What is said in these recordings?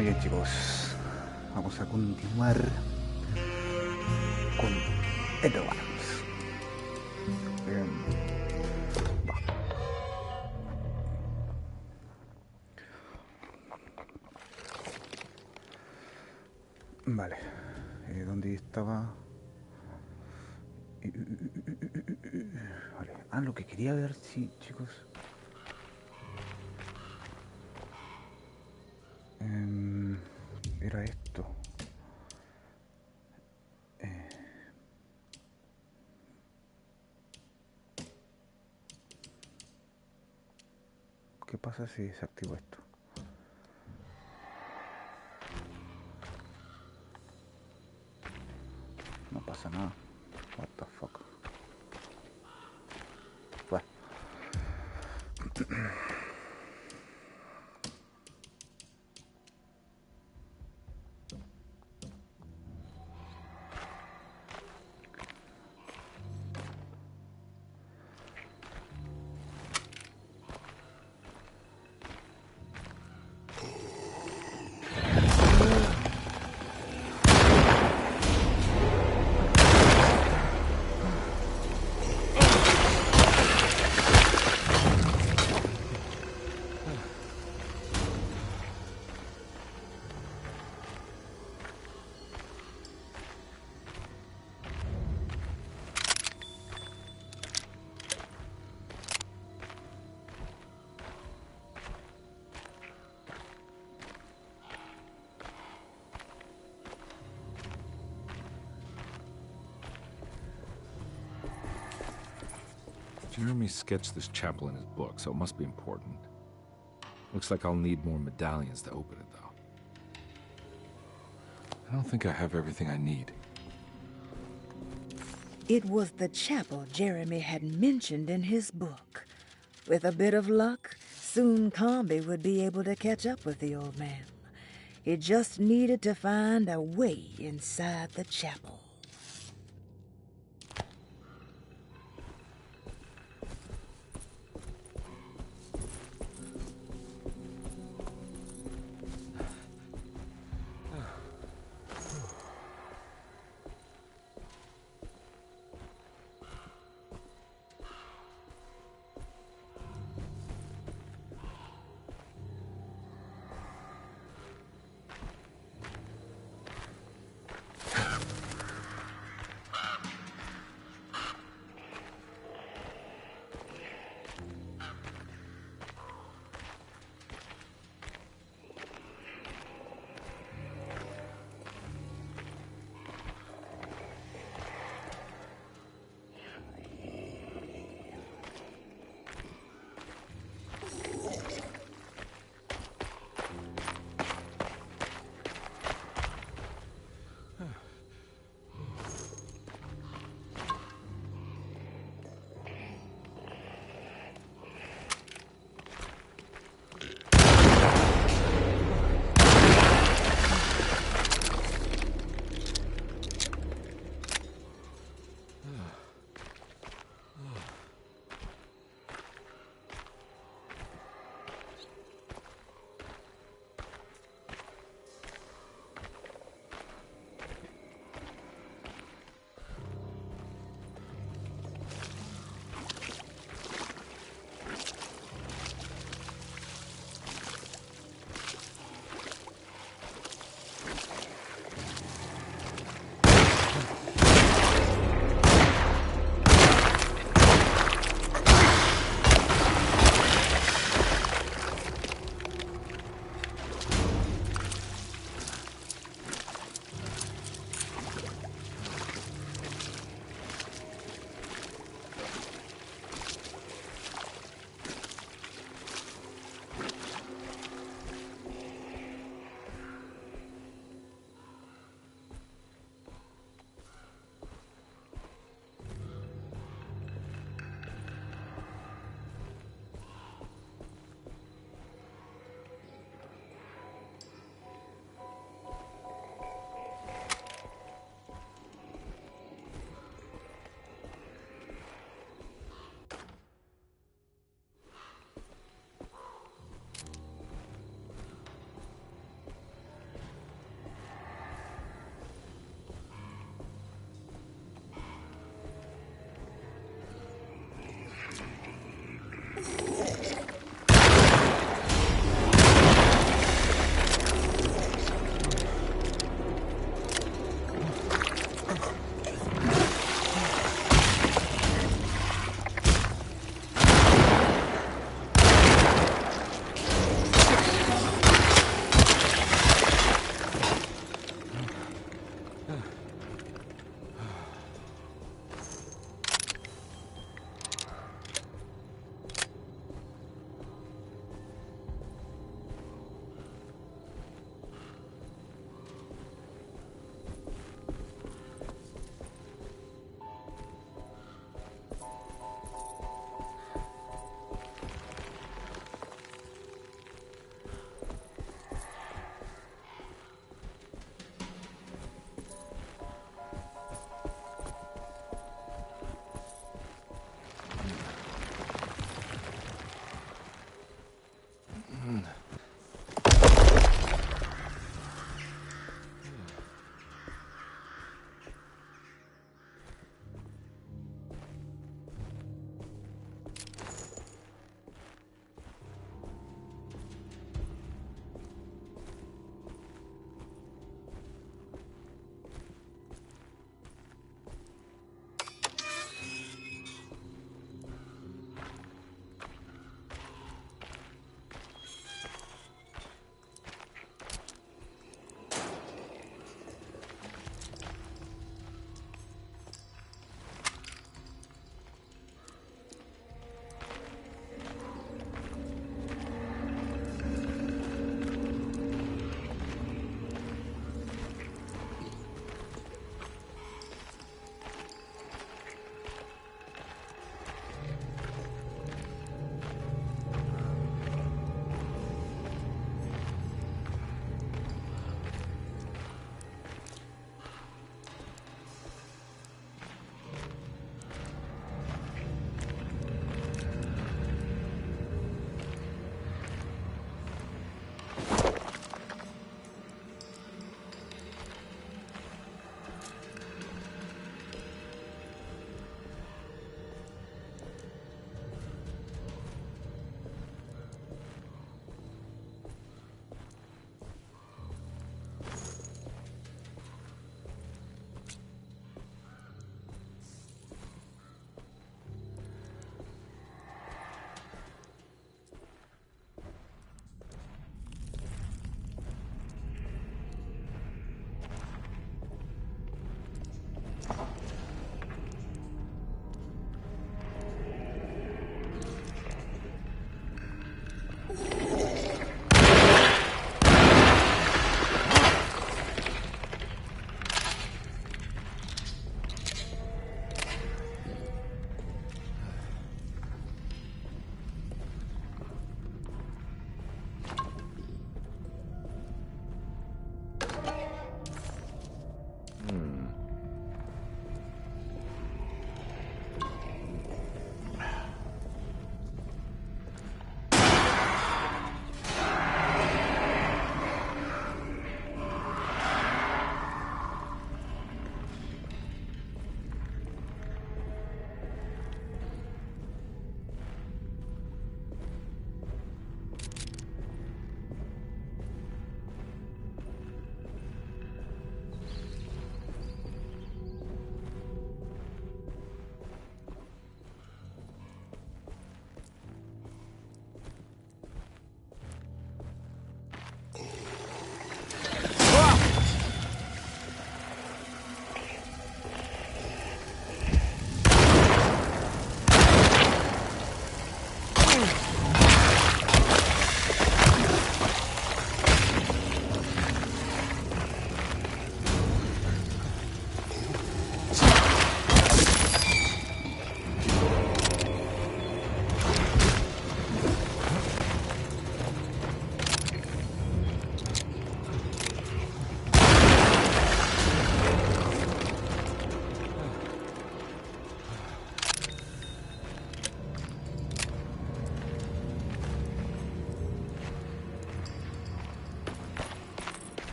Muy bien, chicos. Vamos a continuar con Advance. Va. Vale. ¿Dónde estaba? Vale. Ah, lo que quería ver, sí, chicos. Era esto. ¿Qué pasa si desactivo esto? No pasa nada. What the fuck. Bueno. Jeremy sketched this chapel in his book, so it must be important. Looks like I'll need more medallions to open it, though. I don't think I have everything I need. It was the chapel Jeremy had mentioned in his book. With a bit of luck, soon Combi would be able to catch up with the old man. He just needed to find a way inside the chapel.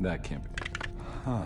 That can't be. Huh.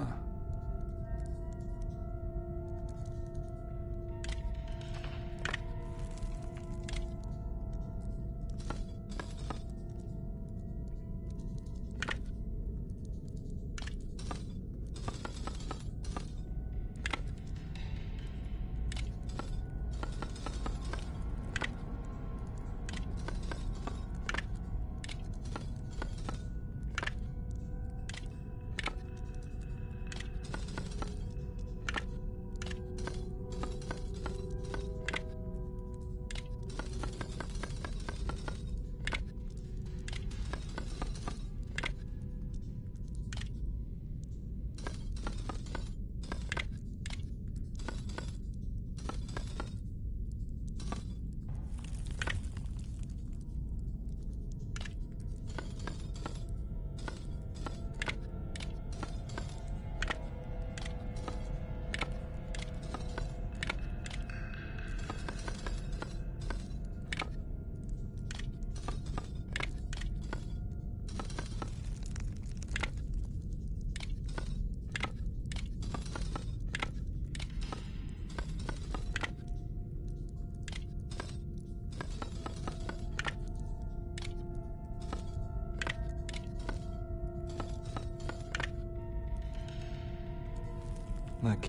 Like.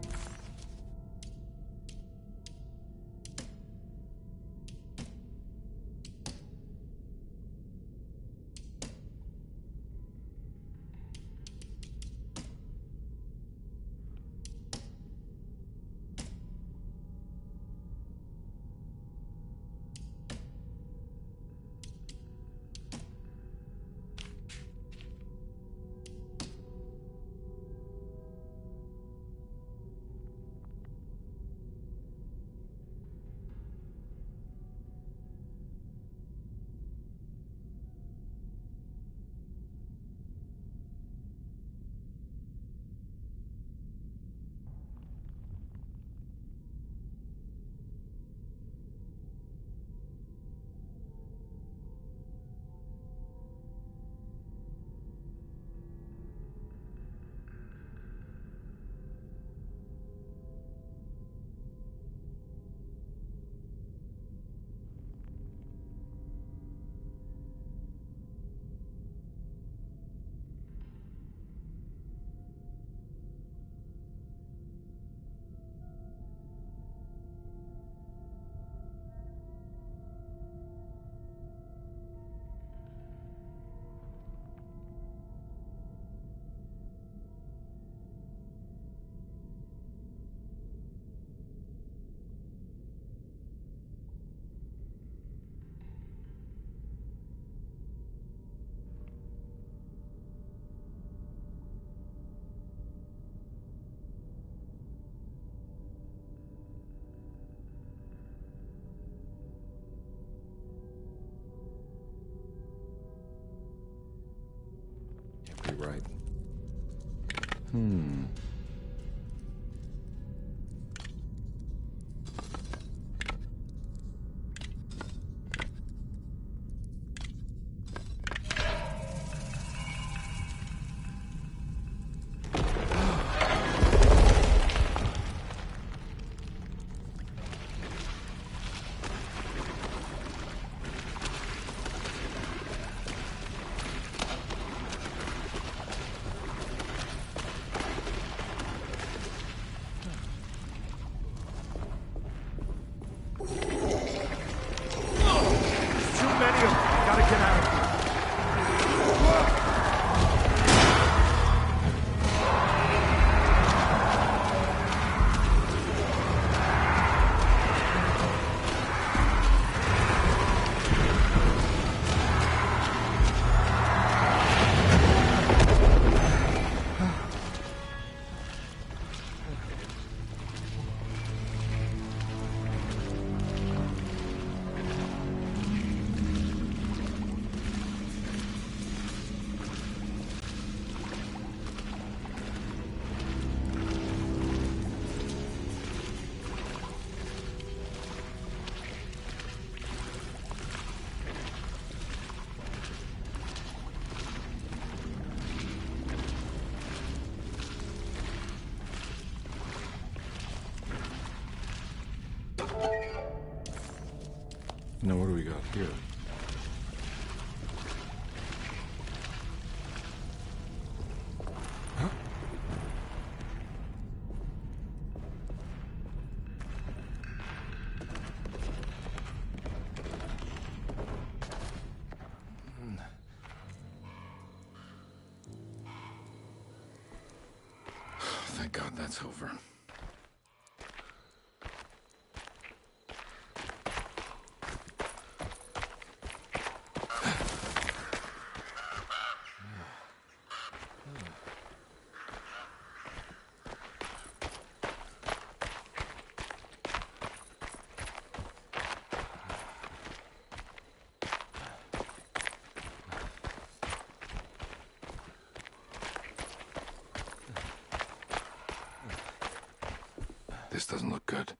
You're right. Now what do we got here? Huh? Thank God that's over. This doesn't look good.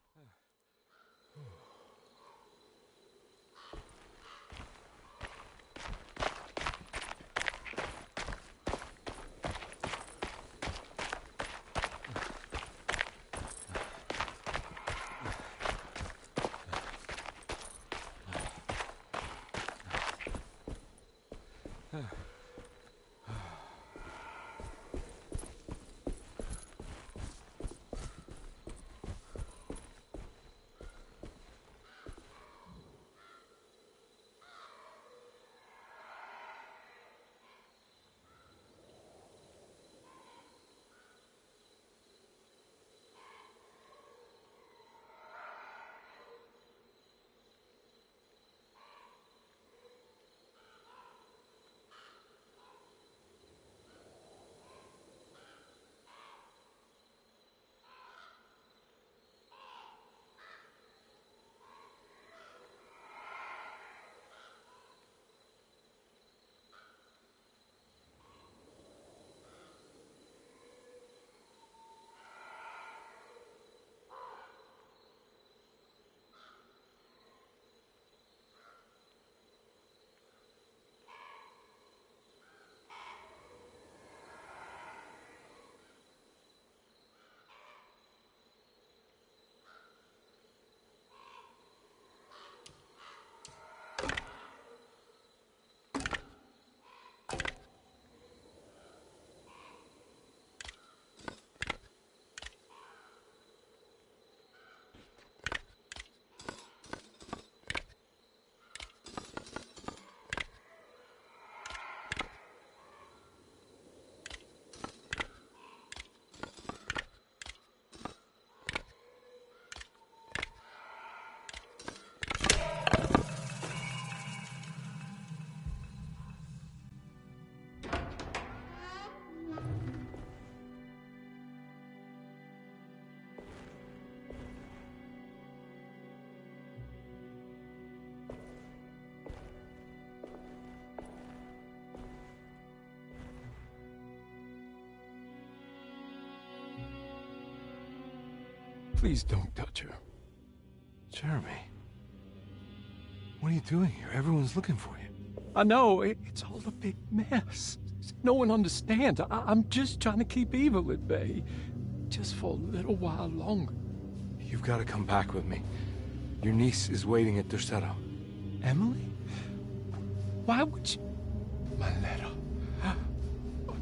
Please don't touch her. Jeremy. What are you doing here? Everyone's looking for you. I know, it's all a big mess. No one understands. I'm just trying to keep evil at bay. Just for a little while longer. You've got to come back with me. Your niece is waiting at Tercero. Emily? Why would you... My letter. I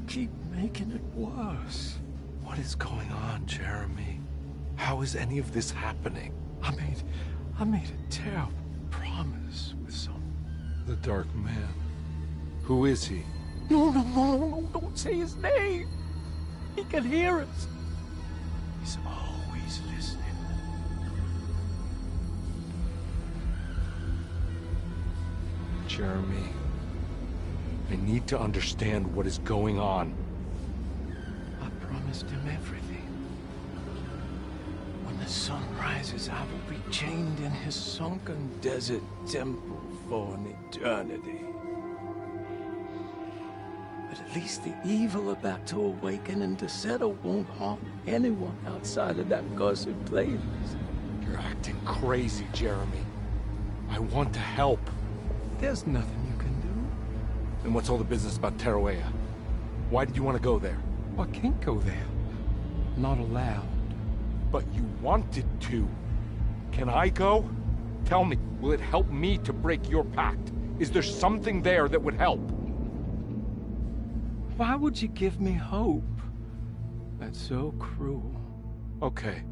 keep making it worse. What is going on, Jeremy? How is any of this happening? I made a terrible promise with some... The Dark Man. Who is he? No, don't say his name. He can hear us. He's always listening. Jeremy, I need to understand what is going on. I promised him everything. When the sun rises, I will be chained in his sunken desert temple for an eternity. But at least the evil about to awaken and to settle won't harm anyone outside of that cursed place. You're acting crazy, Jeremy. I want to help. There's nothing you can do. Then what's all the business about Tarawea? Why did you want to go there? I can't go there. Not allowed. But you wanted to. Can I go? Tell me, will it help me to break your pact? Is there something there that would help? Why would you give me hope? That's so cruel. Okay.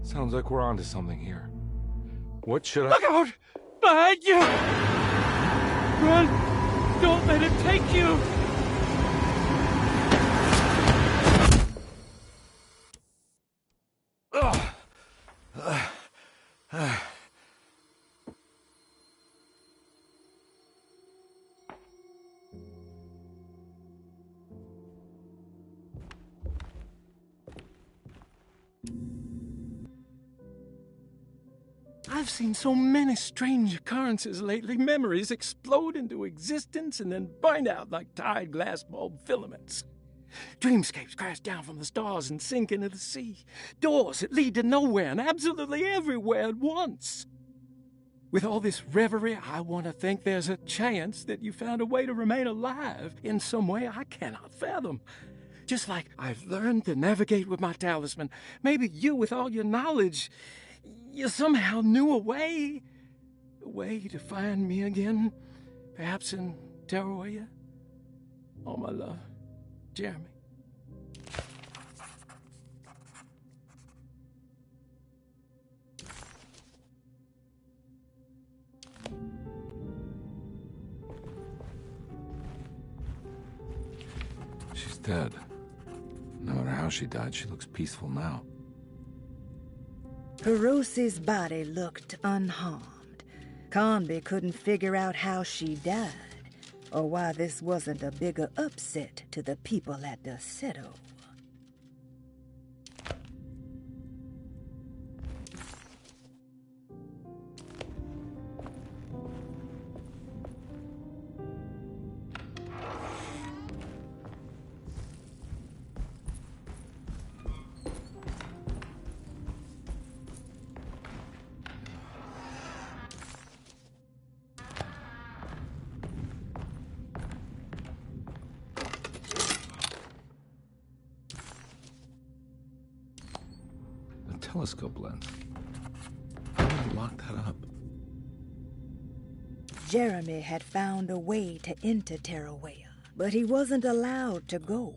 Sounds like we're onto something here. What should I— Look out! Behind you! Run! Don't let it take you! I've seen so many strange occurrences lately. Memories explode into existence and then burn out like tired glass bulb filaments. Dreamscapes crash down from the stars and sink into the sea. Doors that lead to nowhere and absolutely everywhere at once. With all this reverie, I want to think there's a chance that you found a way to remain alive in some way I cannot fathom. Just like I've learned to navigate with my talisman, maybe you, with all your knowledge, you somehow knew a way to find me again, perhaps in Terrawea. All my love, Jeremy. She's dead. No matter how she died, she looks peaceful now. Perosi's body looked unharmed. Conby couldn't figure out how she died, or why this wasn't a bigger upset to the people at the Seto. Telescope lens. How did he lock that up? Jeremy had found a way to enter Terrawea, but he wasn't allowed to go.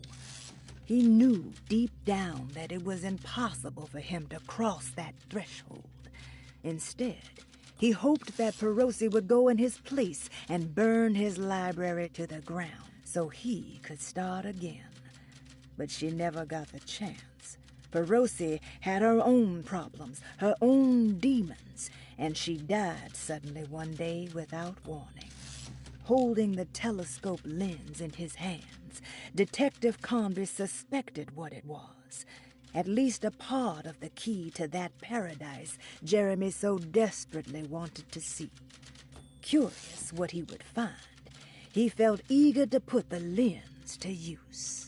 He knew deep down that it was impossible for him to cross that threshold. Instead, he hoped that Perosi would go in his place and burn his library to the ground so he could start again. But she never got the chance. Perosi had her own problems, her own demons, and she died suddenly one day without warning. Holding the telescope lens in his hands, Detective Conby suspected what it was. At least a part of the key to that paradise Jeremy so desperately wanted to see. Curious what he would find, he felt eager to put the lens to use.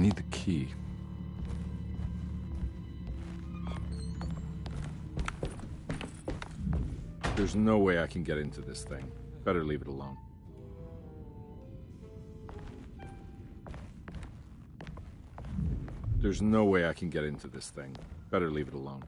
need the key. There's no way I can get into this thing. Better leave it alone. There's no way I can get into this thing. Better leave it alone.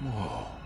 Whoa.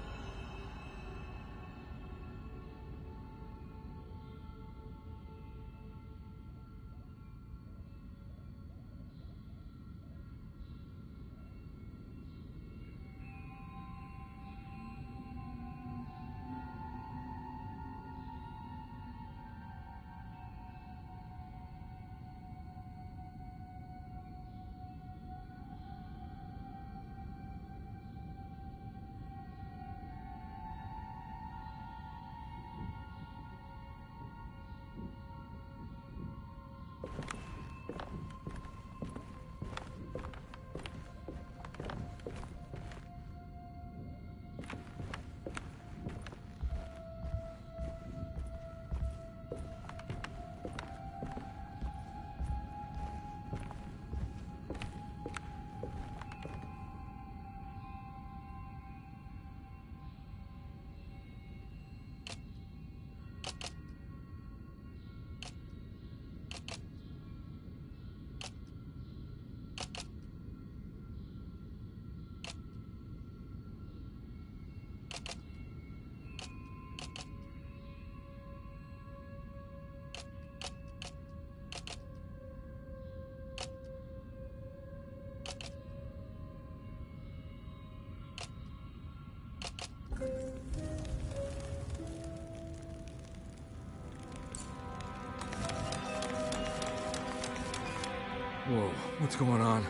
Whoa, what's going on?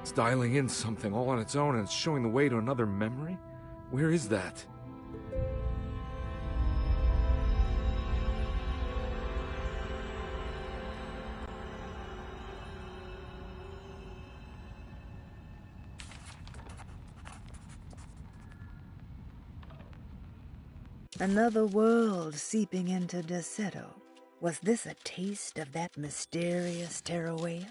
It's dialing in something all on its own and it's showing the way to another memory? Where is that? Another world seeping into Deseto. Was this a taste of that mysterious Terrawea?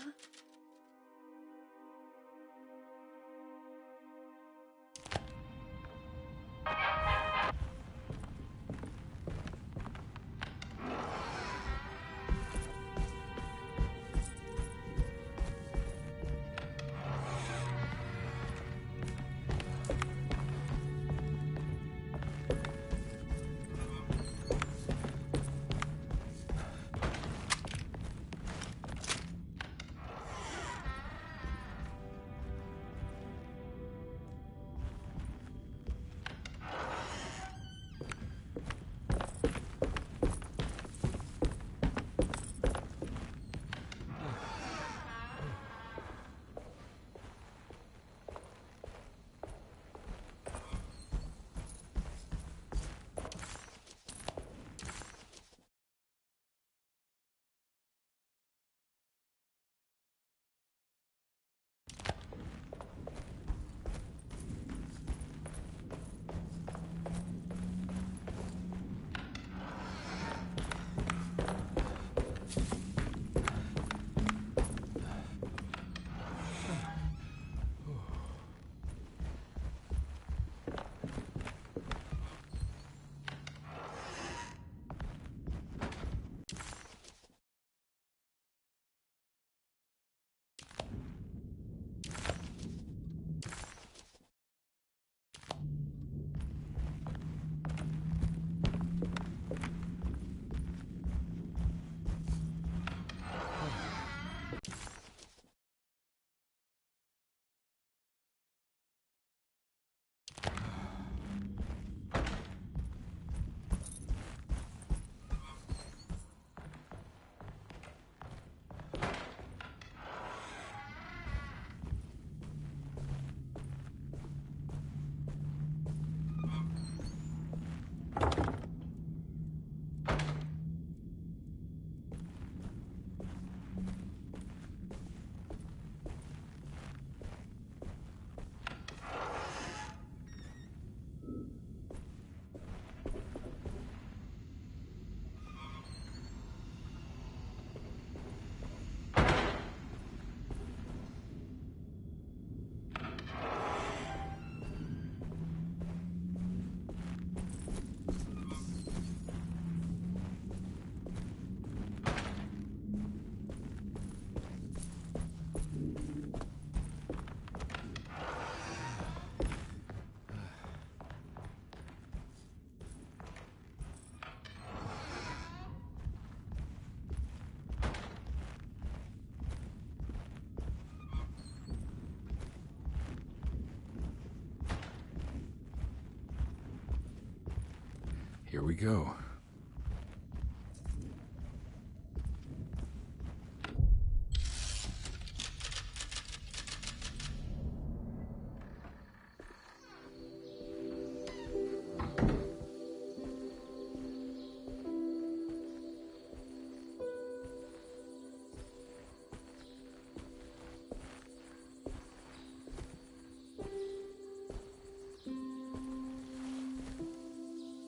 Here we go.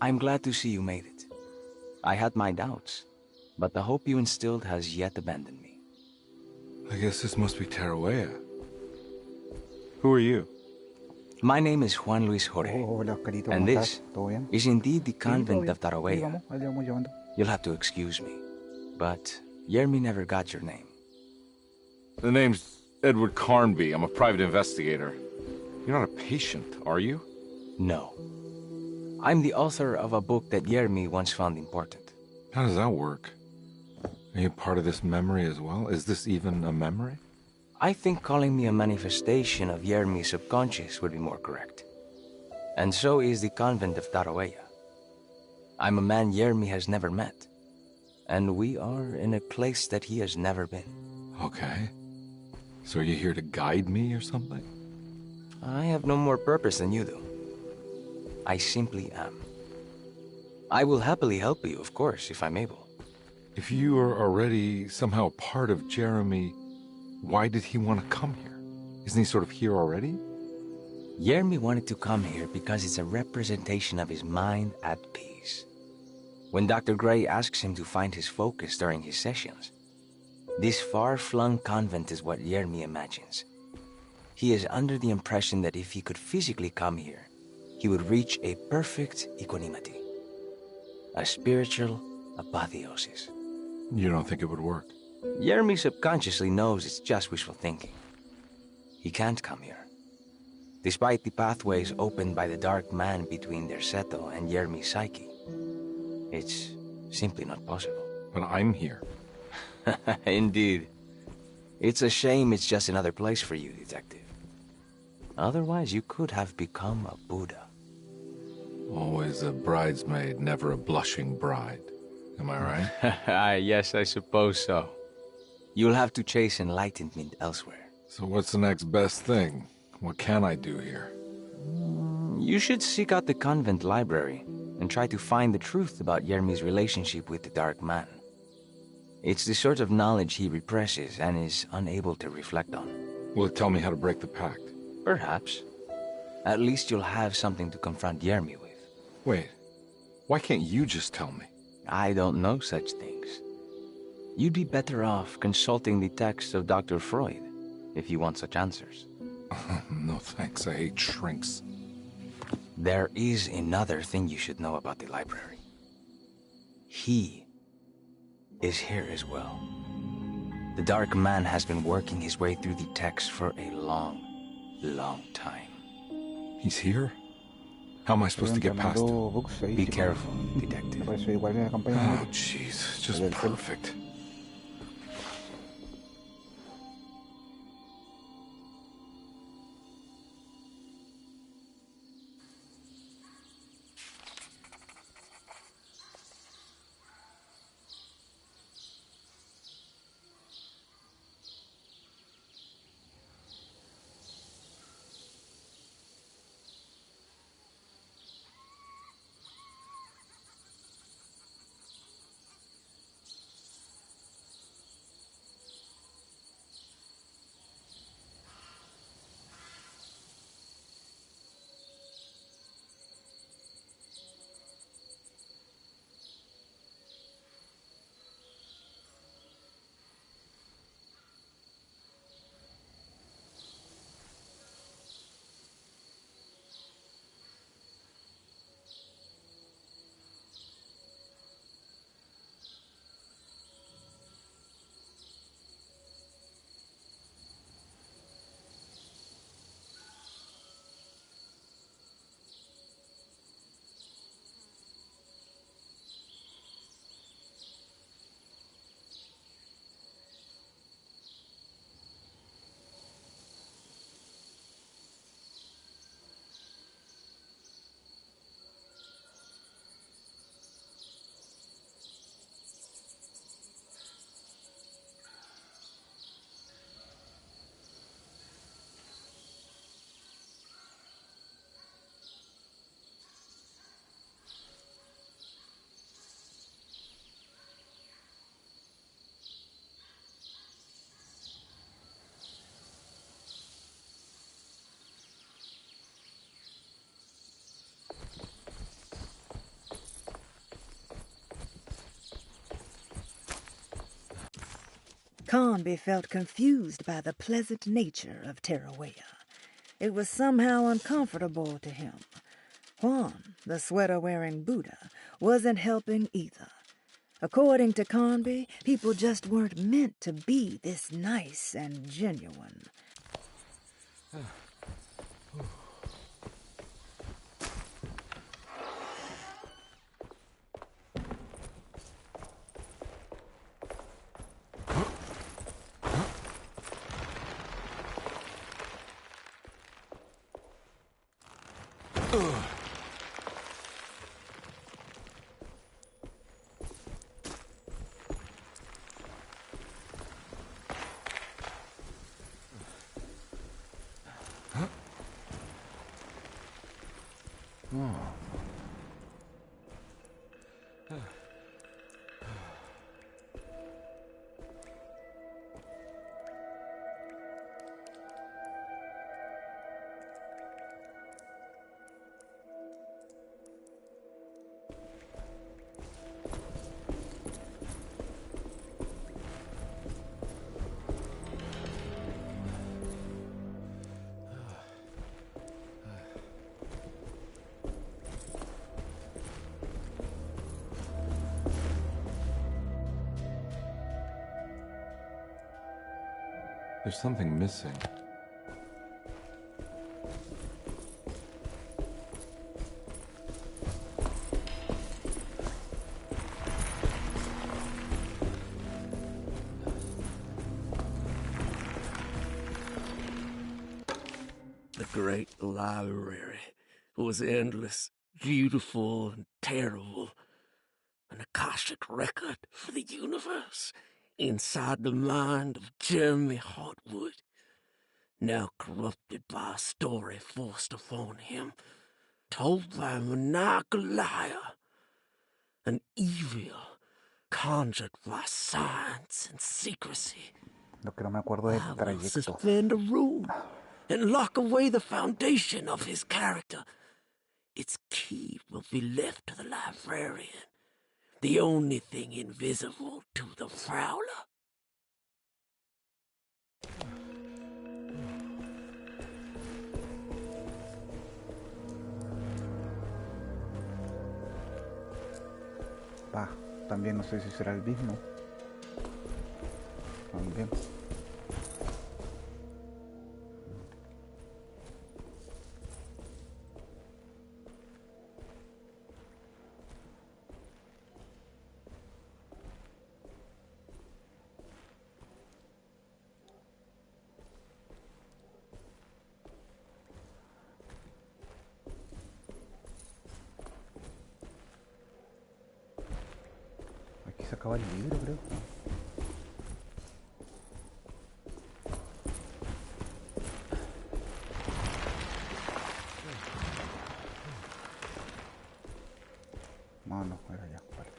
I'm glad to see you made it. I had my doubts, but the hope you instilled has yet abandoned me. I guess this must be Tarawea. Who are you? My name is Juan Luis Jorge, Hola, Oscarito, and ¿cómo this estás? ¿Todo bien? is indeed the Sí, todo convent bien. of Ahí Tarawea. vamos, ahí le vamos llevando. You'll have to excuse me, but Yermi never got your name. The name's Edward Carnby. I'm a private investigator. You're not a patient, are you? No. I'm the author of a book that Yermi once found important. How does that work? Are you part of this memory as well? Is this even a memory? I think calling me a manifestation of Yermi's subconscious would be more correct. And so is the convent of Tarawea. I'm a man Yermi has never met, and we are in a place that he has never been. Okay. So are you here to guide me or something? I have no more purpose than you do. I simply am. I will happily help you, of course, if I'm able. If you are already somehow part of Jeremy, why did he want to come here? Isn't he sort of here already? Yermi wanted to come here because it's a representation of his mind at peace. When Dr. Gray asks him to find his focus during his sessions, this far-flung convent is what Yermi imagines. He is under the impression that if he could physically come here, he would reach a perfect equanimity, a spiritual apotheosis. You don't think it would work? Yermi subconsciously knows it's just wishful thinking. He can't come here. Despite the pathways opened by the dark man between their Seto and Yermi's psyche, it's simply not possible. But I'm here. Indeed. It's a shame it's just another place for you, Detective. Otherwise, you could have become a Buddha. Always a bridesmaid, never a blushing bride. Am I right? Yes, I suppose so. You'll have to chase enlightenment elsewhere. So what's the next best thing? What can I do here? You should seek out the convent library and try to find the truth about Yermi's relationship with the Dark Man. It's the sort of knowledge he represses and is unable to reflect on. Will it tell me how to break the pact? Perhaps. At least you'll have something to confront Yermi with. Wait, why can't you just tell me? I don't know such things. You'd be better off consulting the text of Dr. Freud if you want such answers. No thanks, I hate shrinks. There is another thing you should know about the library. He is here as well. The Dark Man has been working his way through the text for a long time. He's here? How am I supposed to get past him? Be careful, Detective. Oh, jeez, just perfect. Conby felt confused by the pleasant nature of Tarawea. It was somehow uncomfortable to him. Juan, the sweater-wearing Buddha, wasn't helping either. According to Conby, people just weren't meant to be this nice and genuine. There's something missing. The great library was endless, beautiful, and terrible. An Akashic record for the universe inside the mind of Jeremy Hartwood, now corrupted by a story forced upon him, told by a maniacal liar, an evil conjured by science and secrecy. Lo que no me acuerdo del I will trayecto. suspend a room and lock away the foundation of his character. Its key will be left to the librarian, the only thing invisible to the prowler. Va, también no sé si será el mismo. También. Aquí se acaba el libro, creo. No, no, era ya. Vale.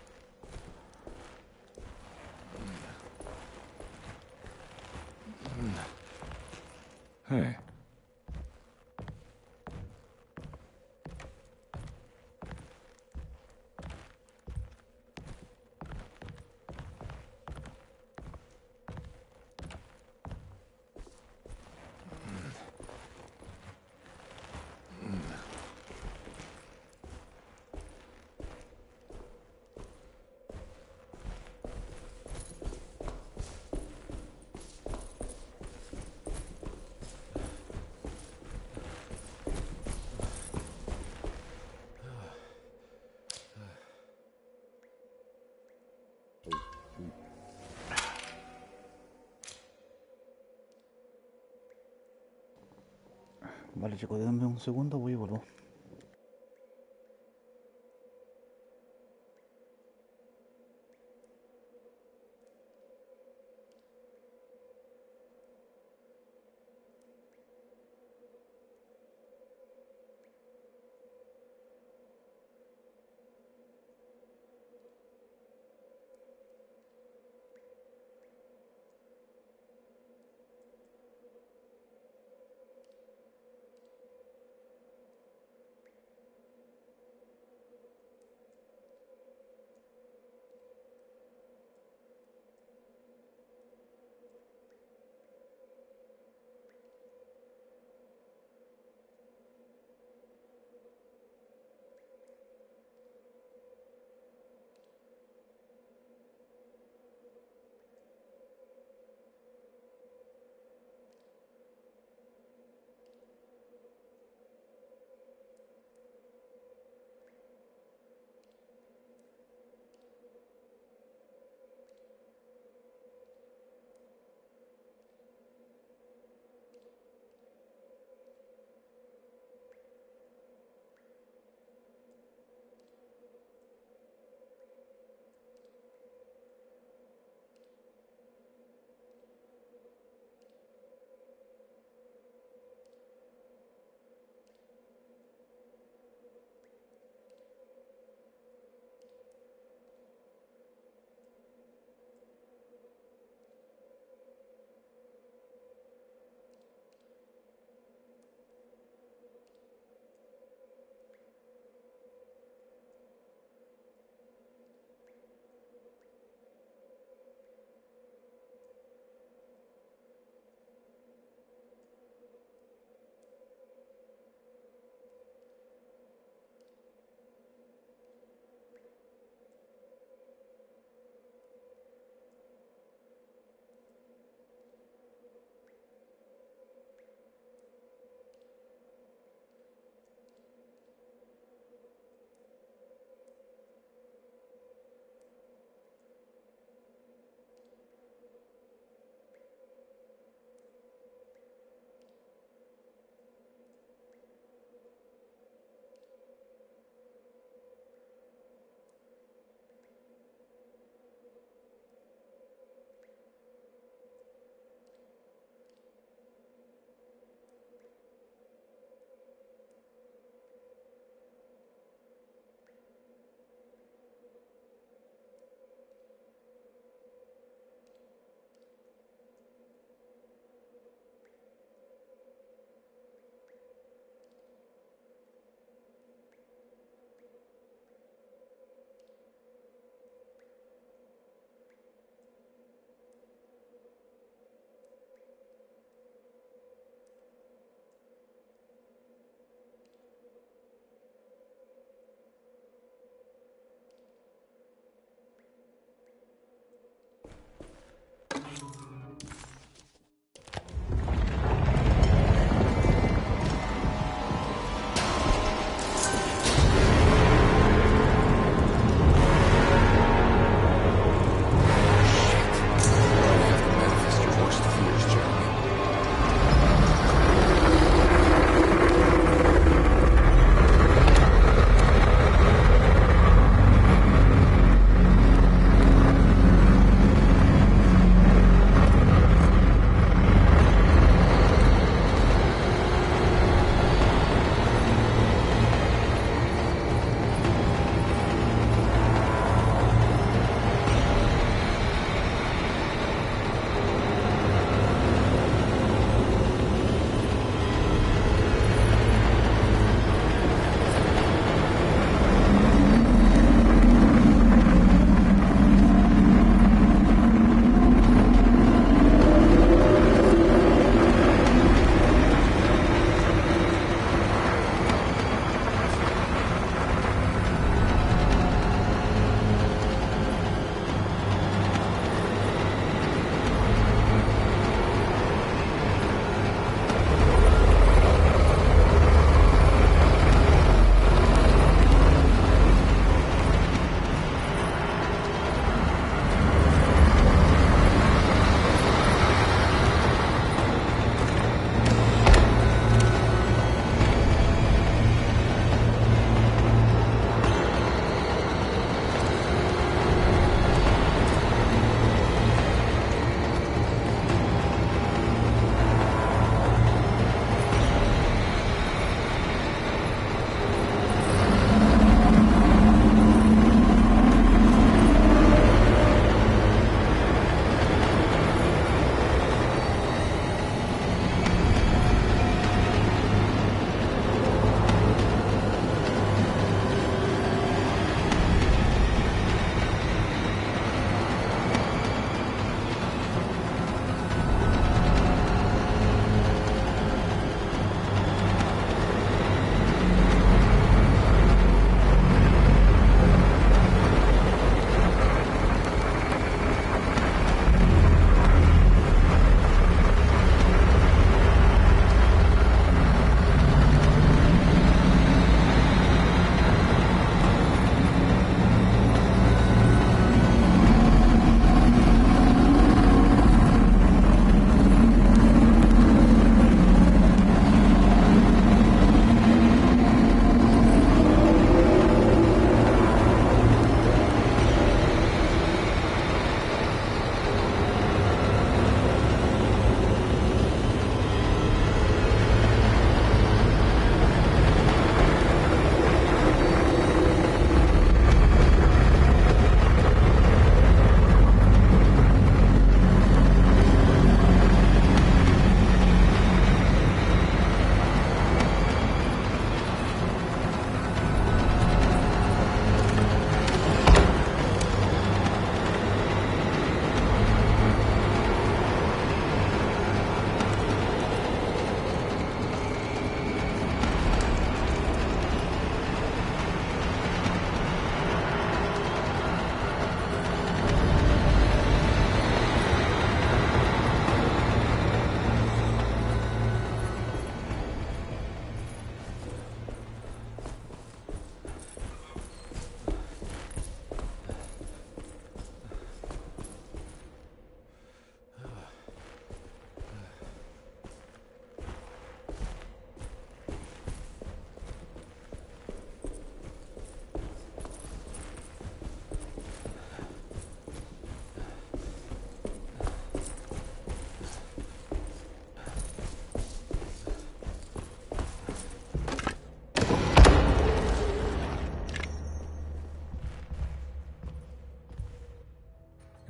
Hey. Vale, chicos, denme un segundo, voy y vuelvo.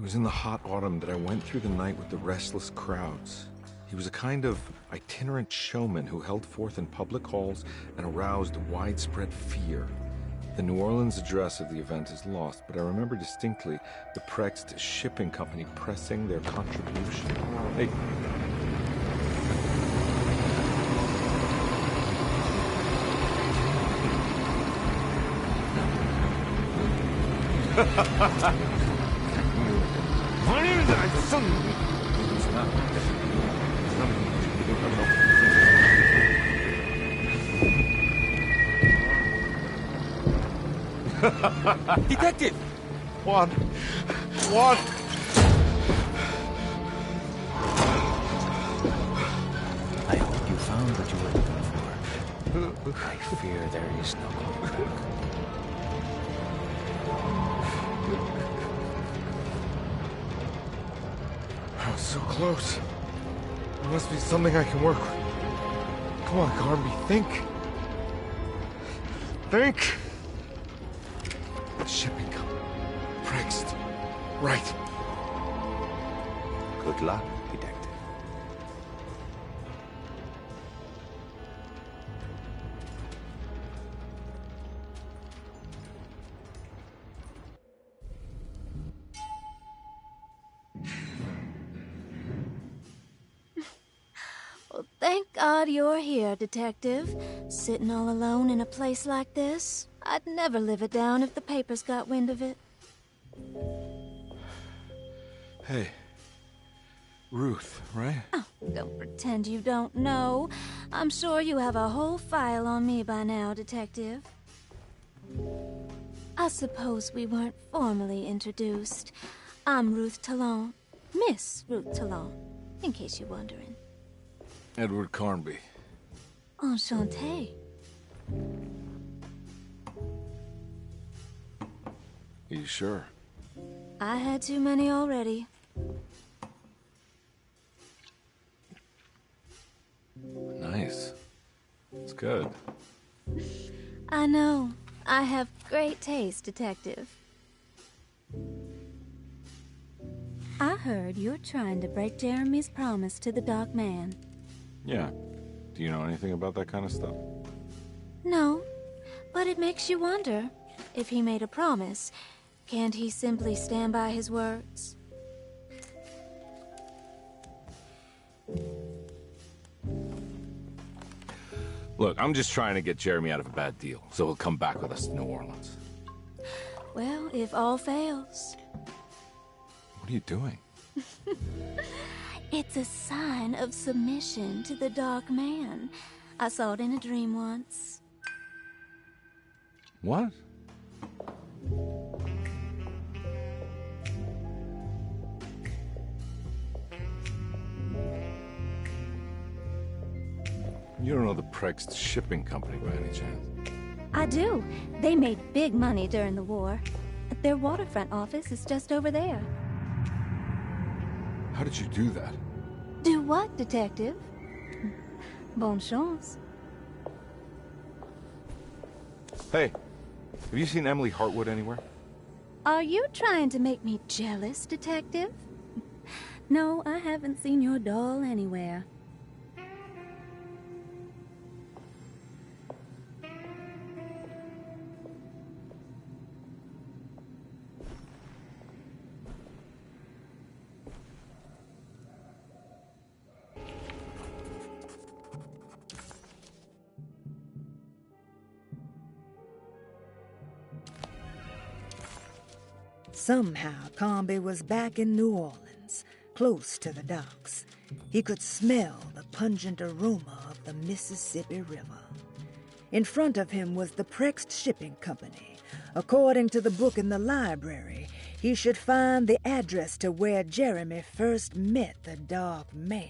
was in the hot autumn that I went through the night with the restless crowds. He was a kind of itinerant showman who held forth in public halls and aroused widespread fear. The New Orleans address of the event is lost, but I remember distinctly the Prext Shipping Company pressing their contribution. Hey. Detective! Juan! I hope you found what you were looking for. I fear there is no going back. I was so close. There must be something I can work with. Come on, Carnby, think. Think! The shipping company. Prext. Right. Good luck, detective. Well, thank God you're here, Detective. Sitting all alone in a place like this, I'd never live it down if the papers got wind of it. Hey. Ruth, right? Oh, don't pretend you don't know. I'm sure you have a whole file on me by now, Detective. I suppose we weren't formally introduced. I'm Ruth Talon. Miss Ruth Talon, in case you're wondering. Edward Carnby. Enchanté. Are you sure? I had too many already. Nice. It's good. I know. I have great taste, Detective. I heard you're trying to break Jeremy's promise to the Dark Man. Yeah. Do you know anything about that kind of stuff? No, but it makes you wonder. If he made a promise, can't he simply stand by his words? Look, I'm just trying to get Jeremy out of a bad deal, so he'll come back with us to New Orleans. Well, if all fails. What are you doing? It's a sign of submission to the Dark Man. I saw it in a dream once. What? You don't know the Prext Shipping Company by any chance? I do. They made big money during the war. Their waterfront office is just over there. How did you do that? Do what, Detective? Bonne chance. Hey, have you seen Emily Hartwood anywhere? Are you trying to make me jealous, Detective? No, I haven't seen your doll anywhere. Somehow, Carnby was back in New Orleans, close to the docks. He could smell the pungent aroma of the Mississippi River. In front of him was the Prext Shipping Company. According to the book in the library, he should find the address to where Jeremy first met the Dark Man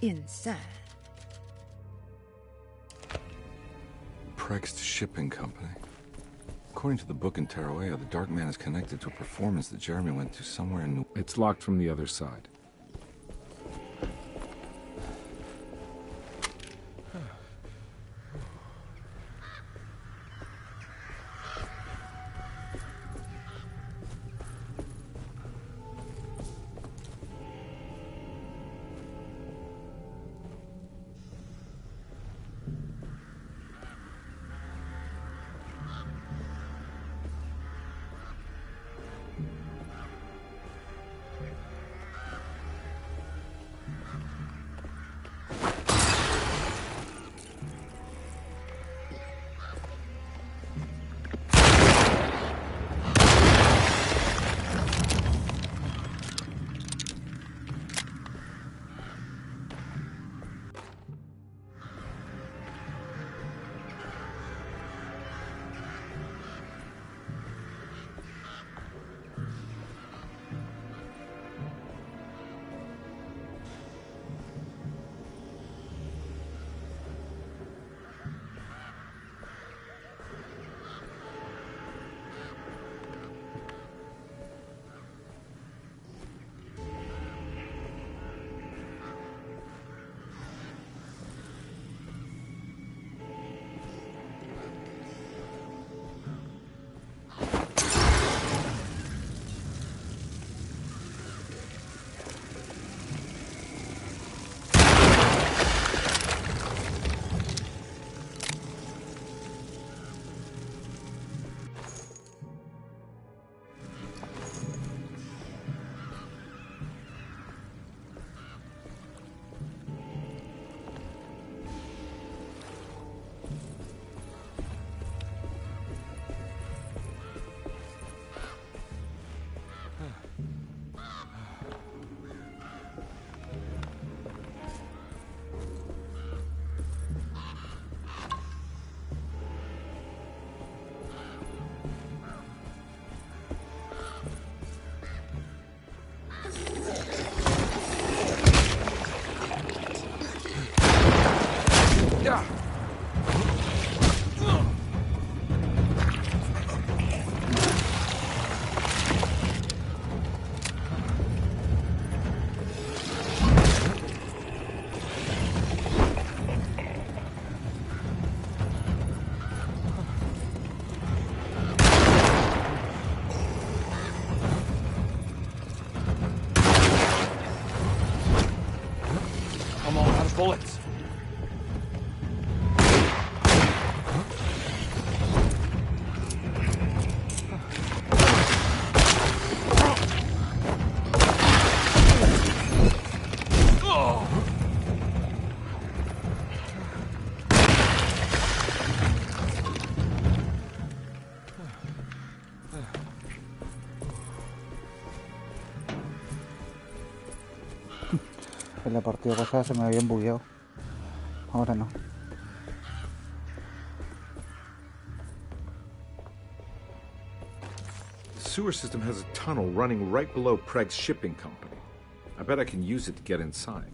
inside. Prext Shipping Company. According to the book in Tarawea, the Dark Man is connected to a performance that Jeremy went to somewhere in New... It's locked from the other side. Out of bullets. En la partida pasada se me habían bugueado. Ahora no. The sewer system has a tunnel running right below Preg's shipping company. I bet I can use it to get inside.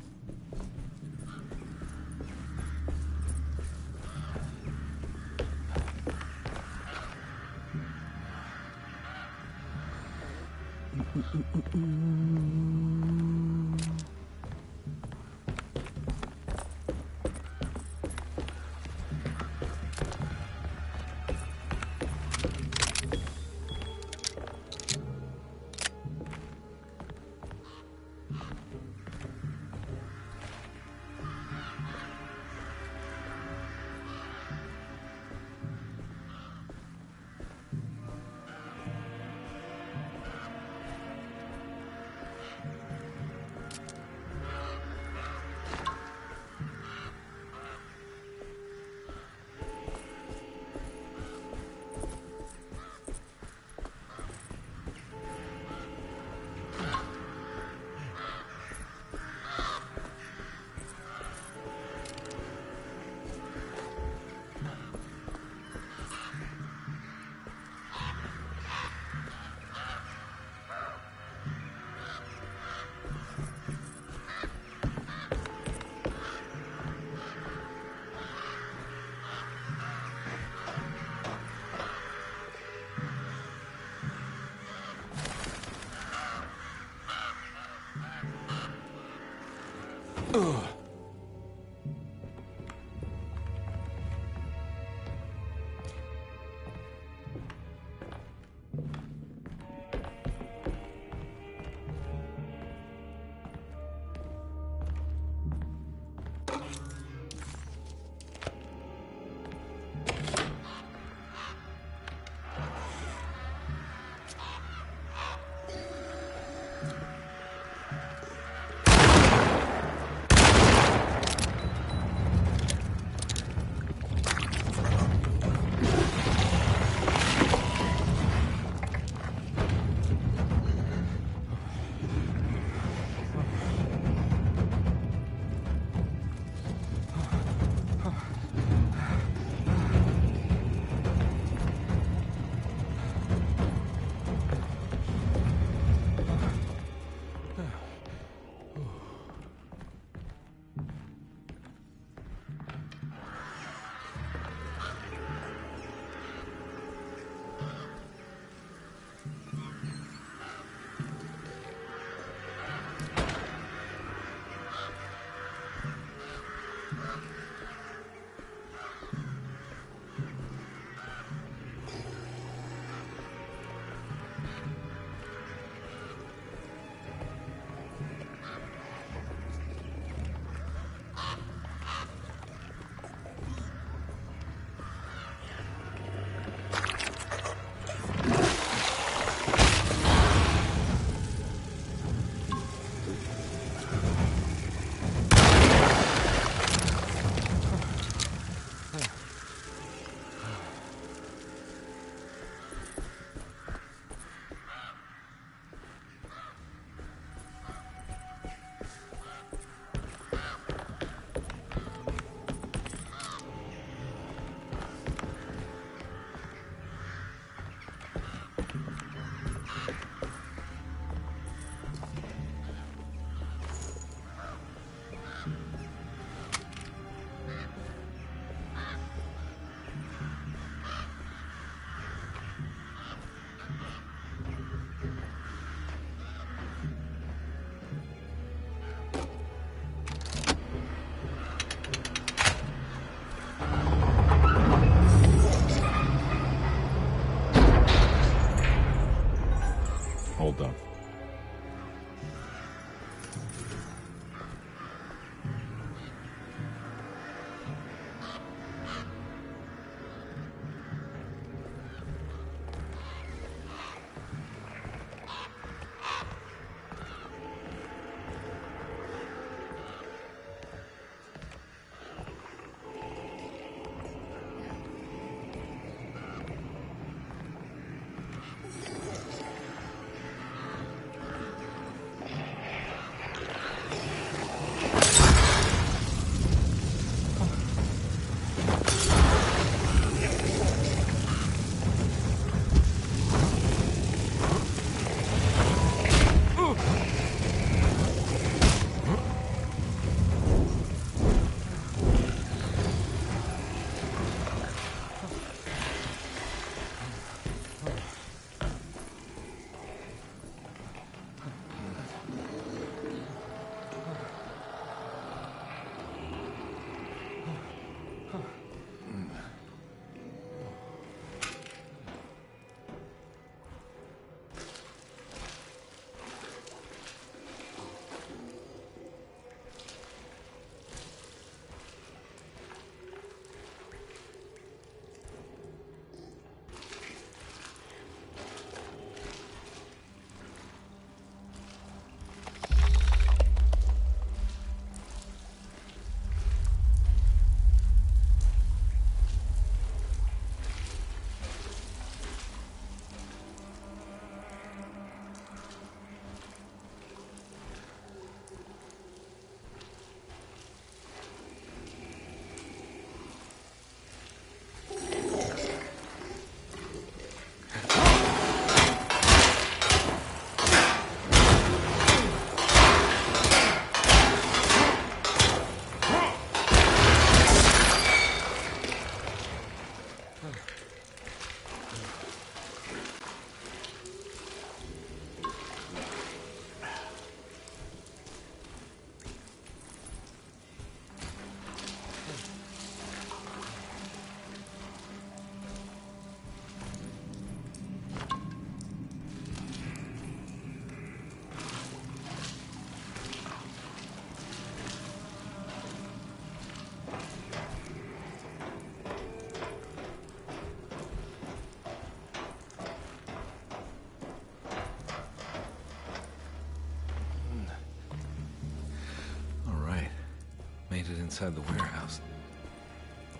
made it inside the warehouse.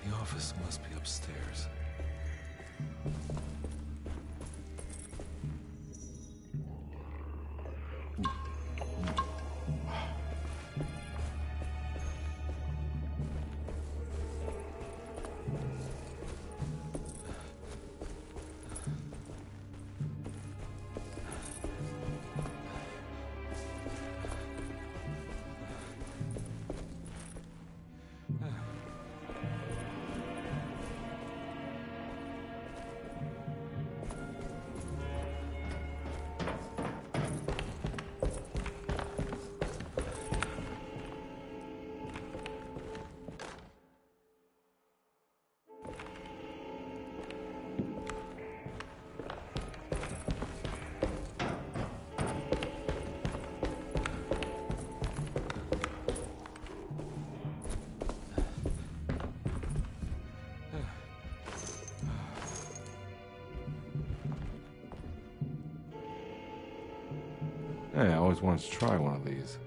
The office must be upstairs. Hey, I always wanted to try one of these.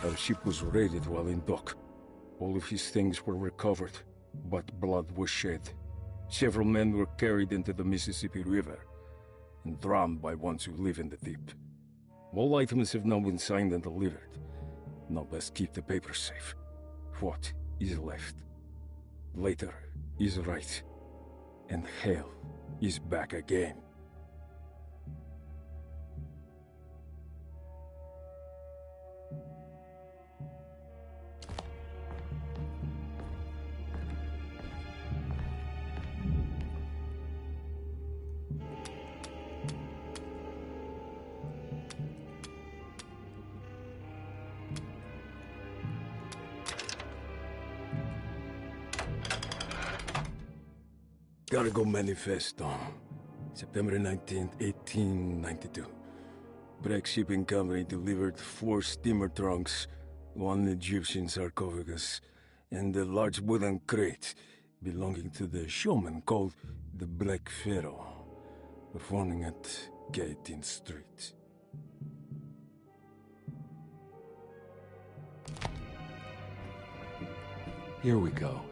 Our ship was raided while in dock. All of his things were recovered, but blood was shed. Several men were carried into the Mississippi River and drowned by ones who live in the deep. All items have now been signed and delivered. Now let's keep the papers safe. What is left? Later is right, and hell is back again. Cargo Manifesto, September 19th, 1892. Breck Shipping Company delivered 4 steamer trunks, 1 Egyptian sarcophagus, and a large wooden crate belonging to the showman called the Black Pharaoh, performing at 18th Street. Here we go.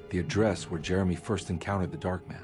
The address where Jeremy first encountered the Dark Man.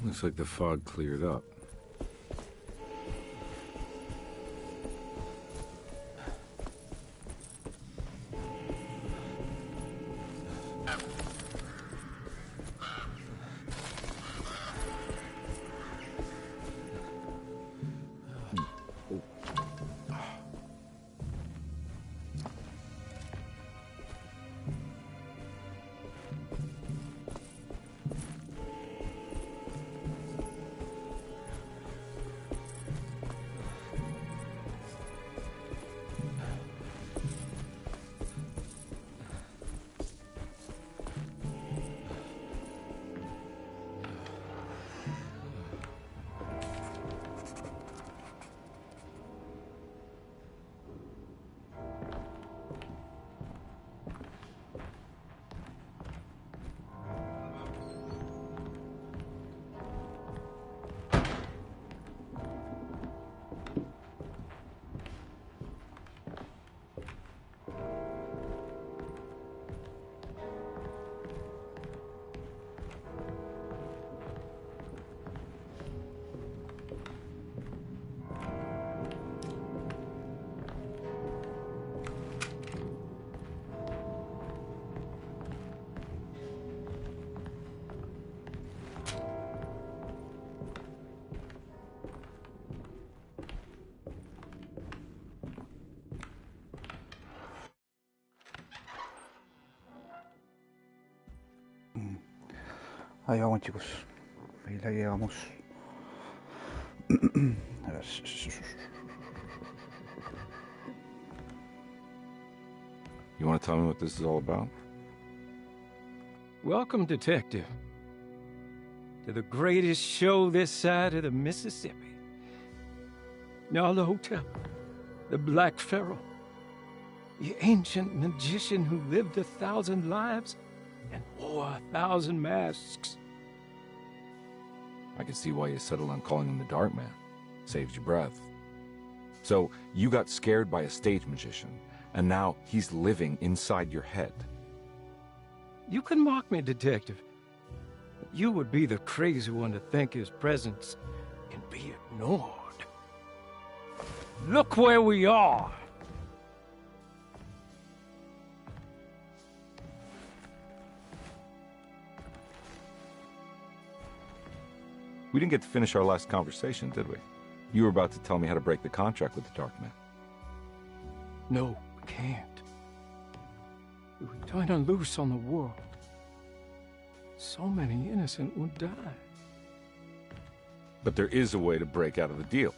Looks like the fog cleared up. Ahí vamos, chicos. Ahí la llevamos. A ver. You want to tell me what this is all about? Welcome, Detective, to the greatest show this side of the Mississippi. Nyarlathotep, the Black Pharaoh, the ancient magician who lived 1,000 lives and wore 1,000 masks. I can see why you settled on calling him the Dark Man. Saves your breath. So, you got scared by a stage magician, and now he's living inside your head. You can mock me, Detective. You would be the crazy one to think his presence can be ignored. Look where we are! We didn't get to finish our last conversation, did we? You were about to tell me how to break the contract with the Dark Man. No, we can't. If we turn her loose on the world, so many innocent would die. But there is a way to break out of the deal.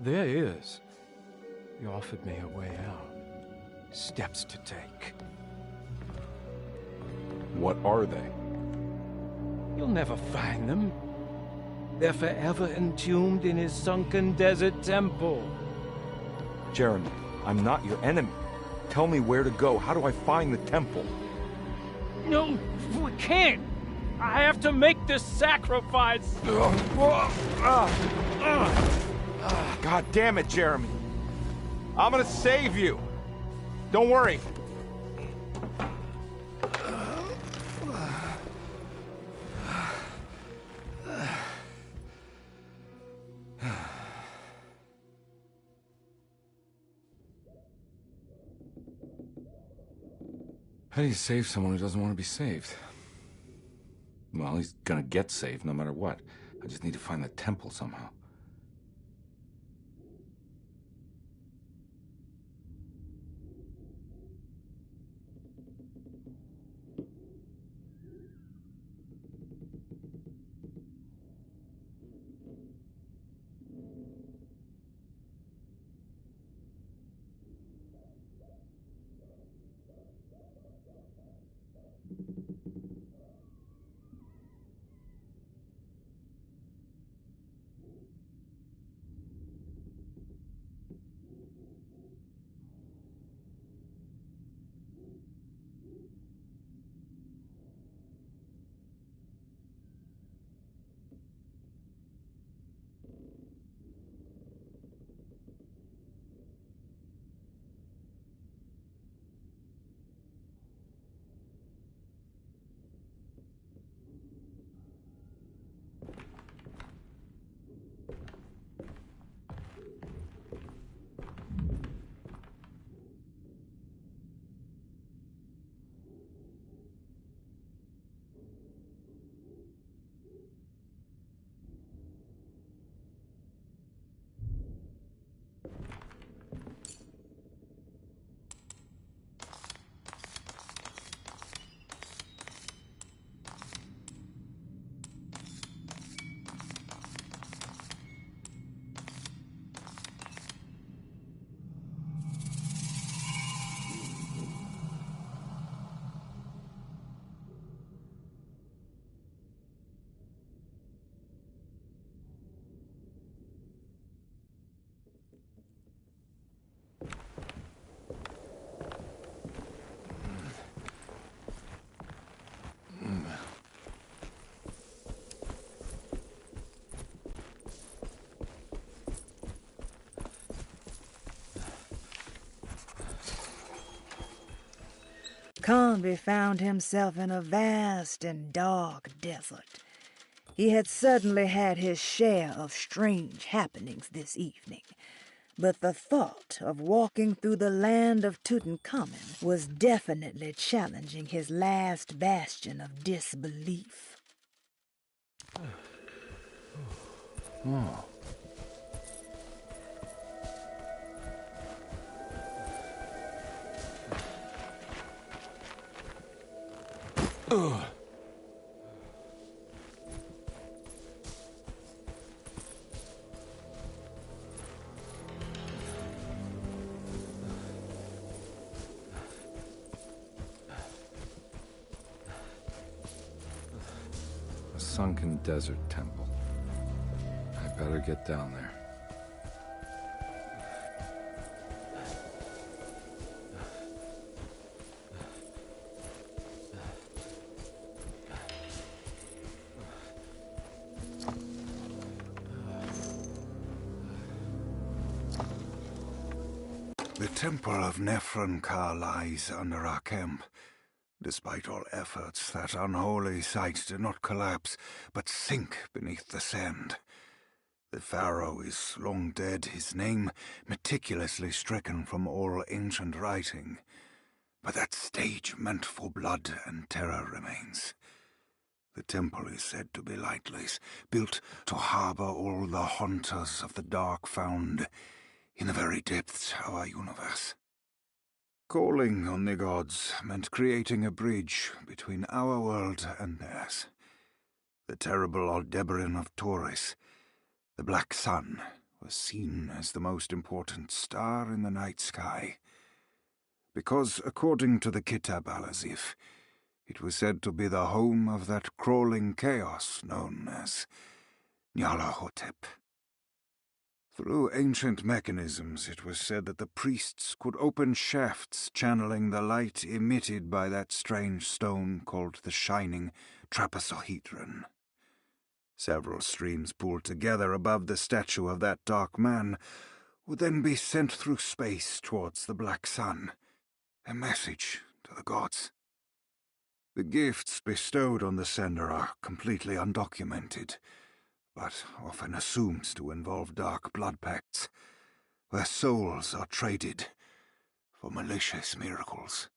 There is. You offered me a way out. Steps to take. What are they? You'll never find them. They're forever entombed in his sunken desert temple. Jeremy, I'm not your enemy. Tell me where to go. How do I find the temple? No, we can't. I have to make this sacrifice. God damn it, Jeremy. I'm gonna save you. Don't worry. How do you save someone who doesn't want to be saved? Well, he's gonna get saved no matter what. I just need to find the temple somehow. Conby found himself in a vast and dark desert. He had certainly had his share of strange happenings this evening, but the thought of walking through the land of Tutankhamun was definitely challenging his last bastion of disbelief. Oh. sunken desert temple. I better get down there. The Temple of Nephron-Ka lies under our camp. Despite all efforts, that unholy site did not collapse, but sink beneath the sand. The pharaoh is long dead, his name meticulously stricken from all ancient writing. But that stage meant for blood and terror remains. The temple is said to be lightless, built to harbor all the haunters of the dark found in the very depths of our universe. Calling on the gods meant creating a bridge between our world and theirs. The terrible Aldebaran of Taurus, the Black Sun, was seen as the most important star in the night sky, because, according to the Kitab al-Azif, it was said to be the home of that crawling chaos known as Nyarlathotep. Through ancient mechanisms, it was said that the priests could open shafts channeling the light emitted by that strange stone called the Shining Trapezohedron. Several streams pooled together above the statue of that dark man would then be sent through space towards the Black Sun, a message to the gods. The gifts bestowed on the sender are completely undocumented, but often assumed to involve dark blood pacts, where souls are traded for malicious miracles.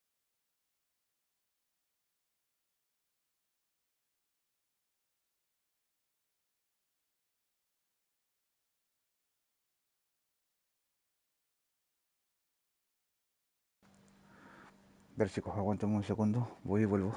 A ver, chicos, aguántame un segundo, voy y vuelvo.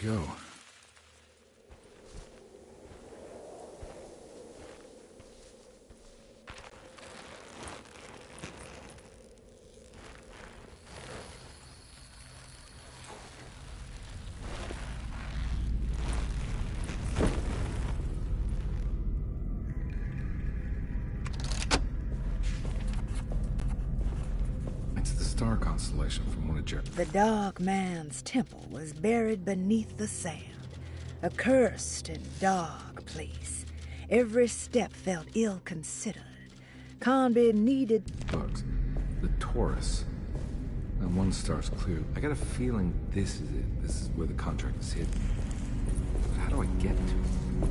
we go? It's the star constellation from one of The Dark Man's temple was buried beneath the sand, a cursed and dark place. Every step felt ill-considered. Conby needed... bugs. The Taurus. That one star's clear. I got a feeling this is it. This is where the contract is hidden. But how do I get to it?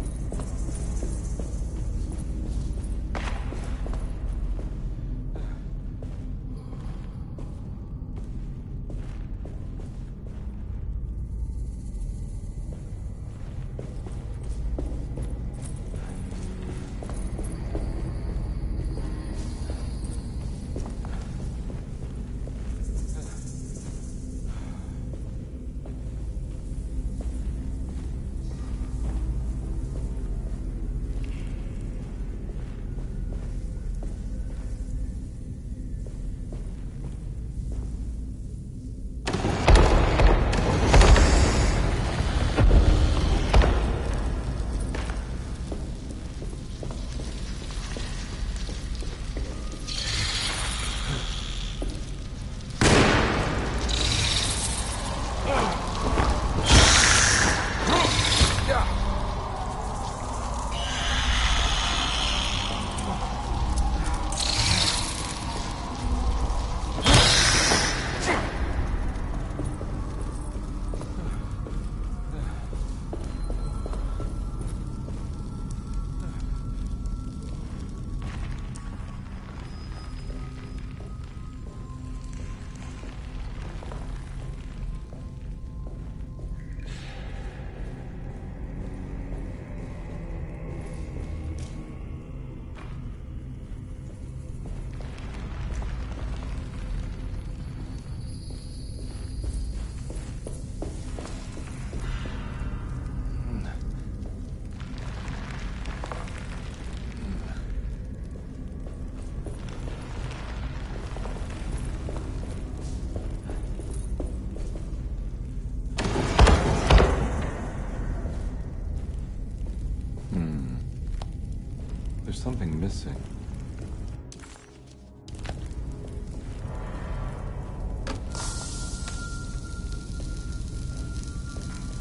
There's something missing.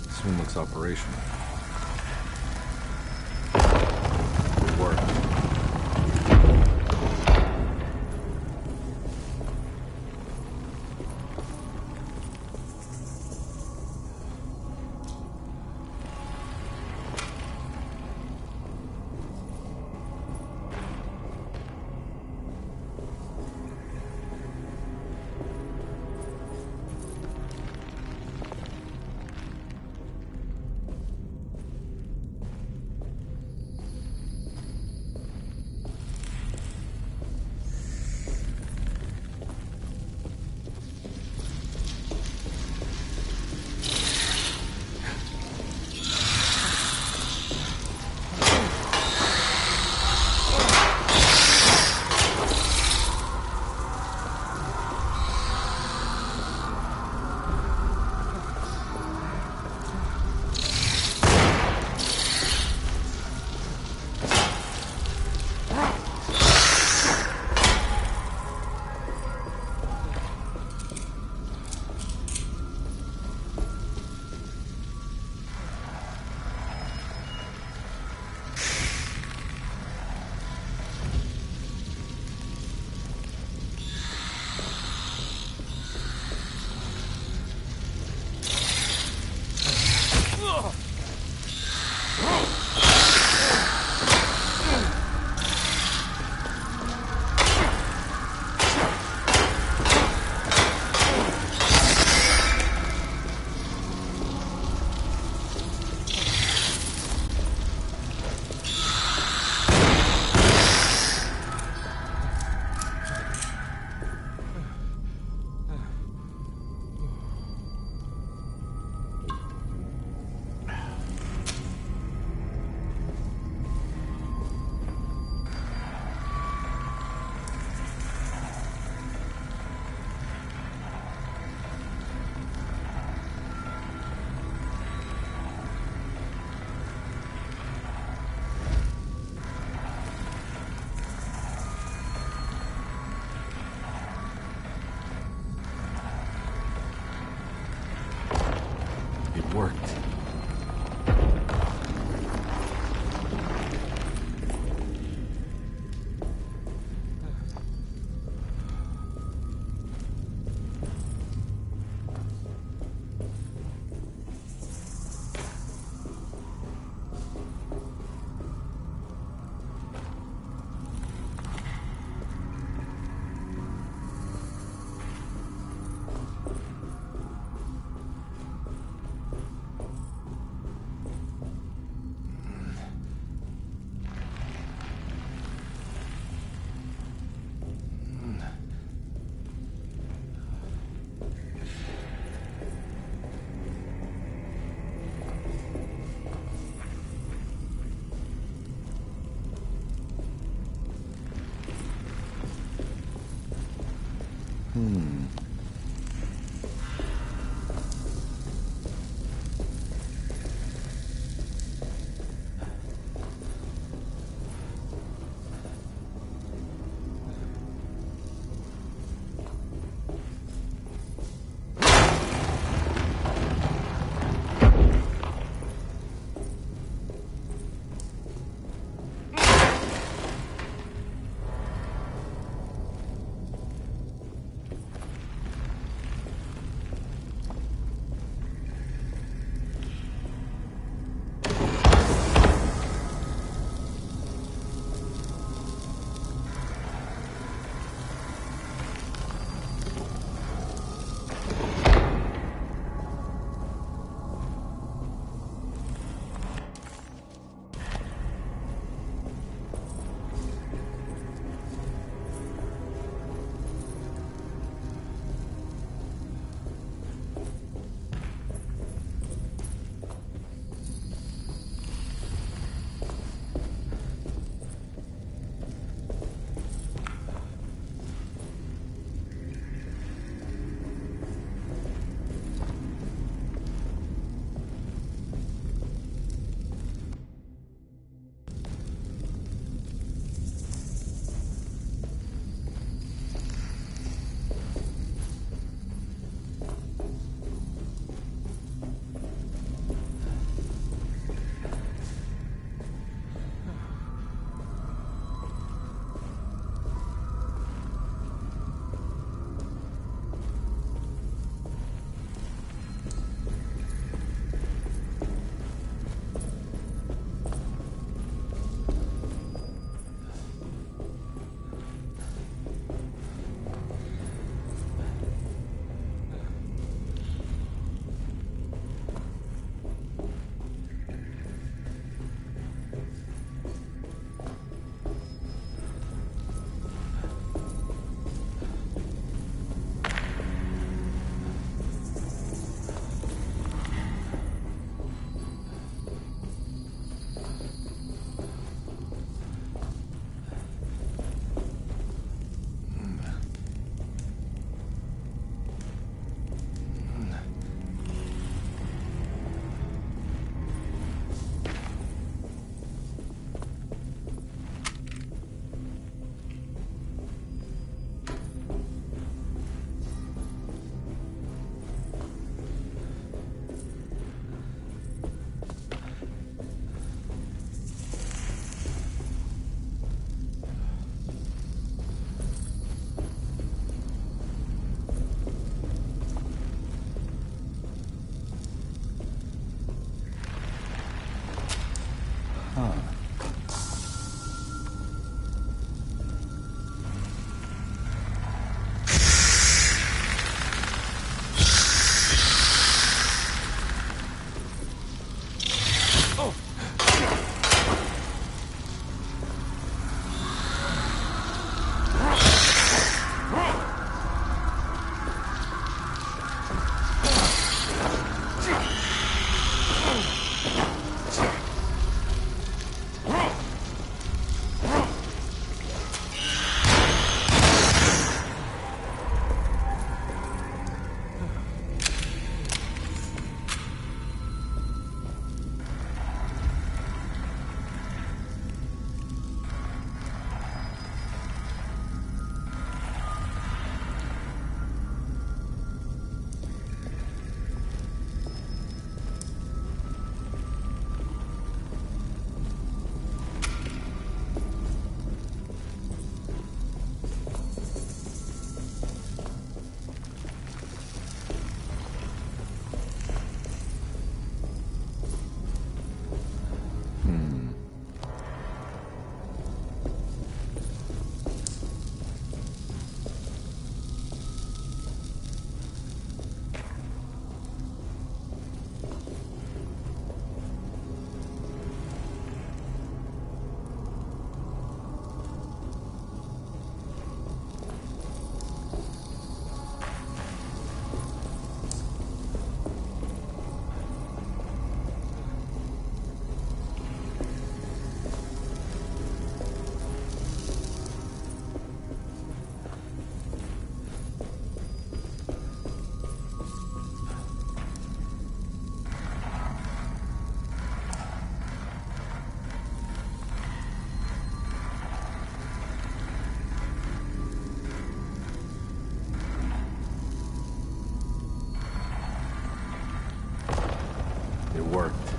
This one looks operational. Good work. It worked. It worked.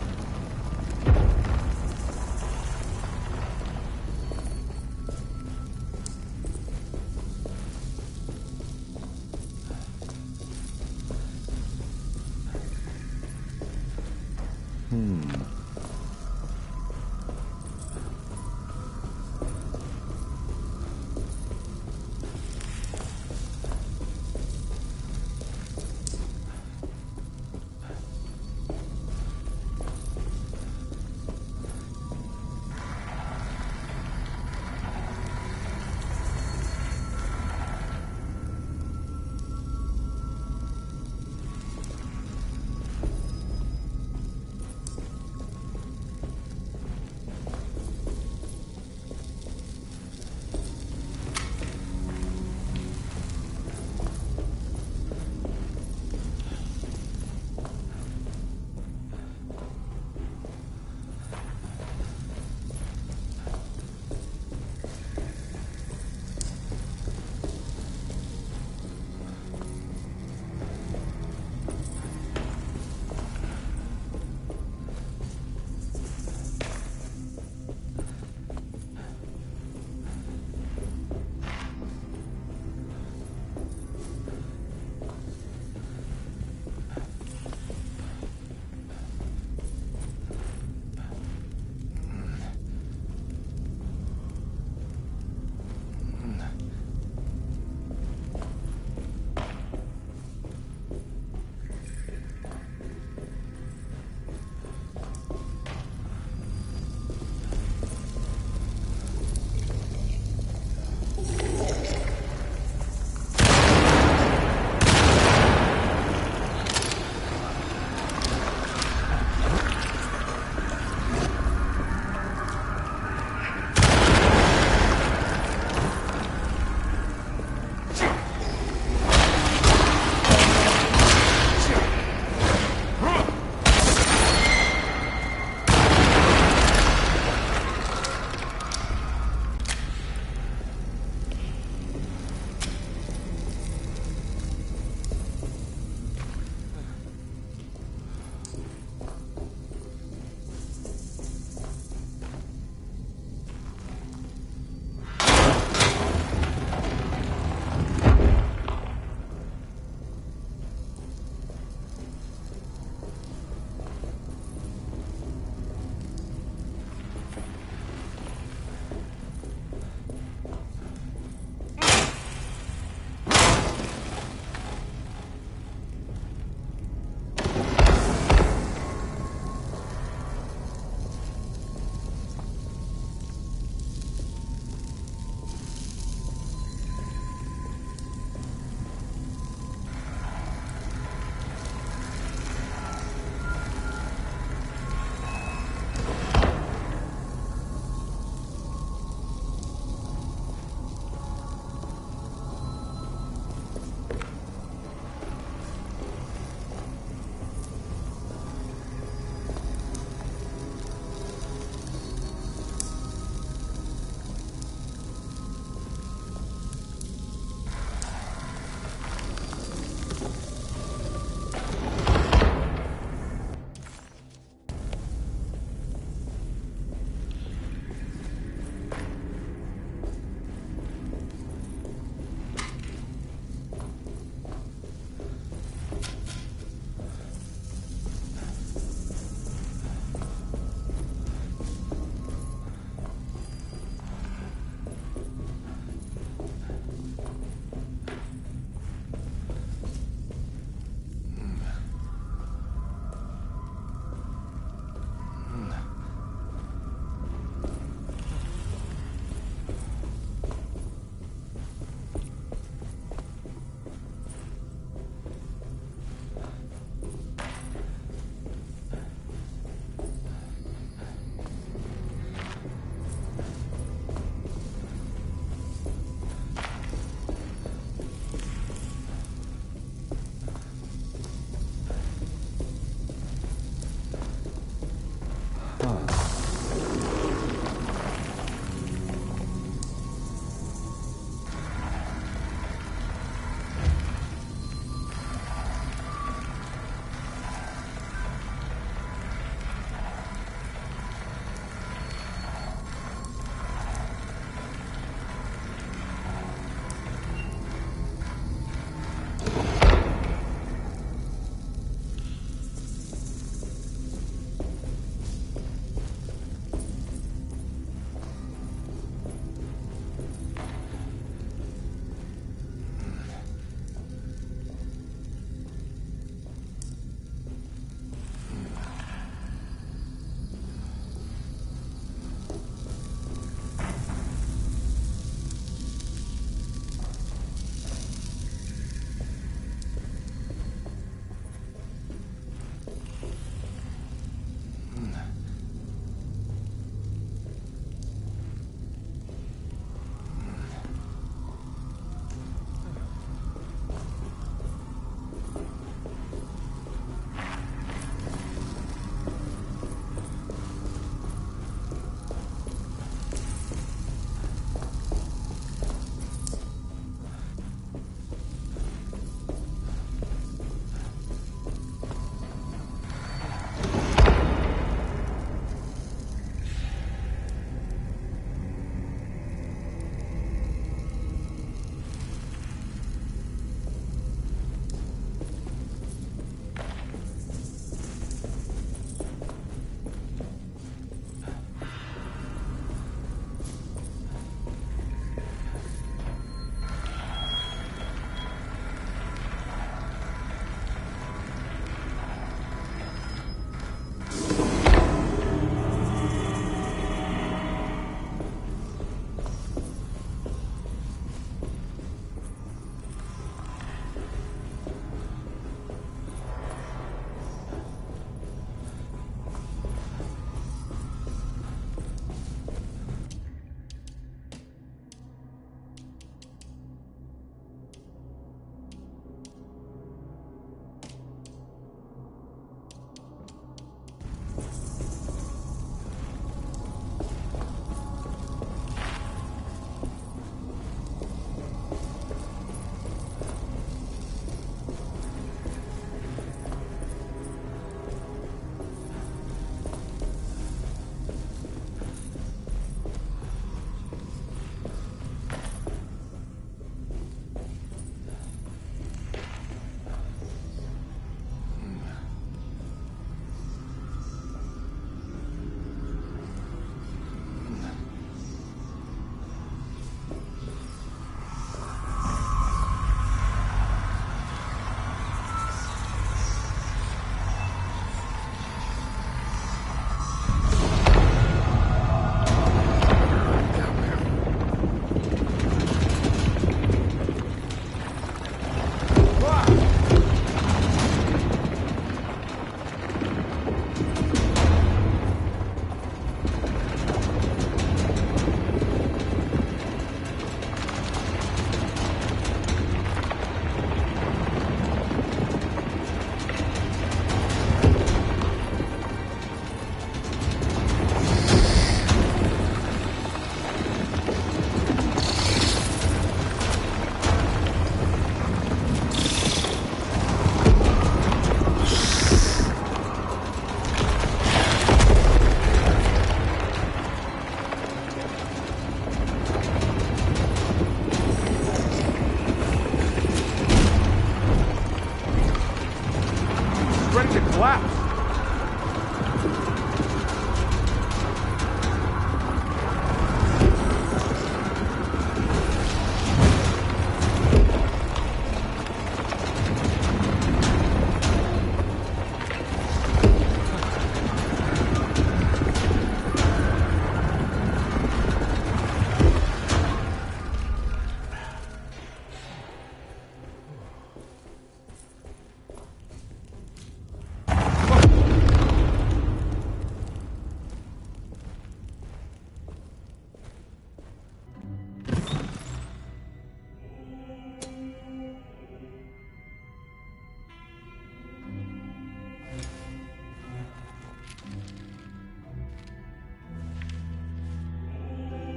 ready to collapse.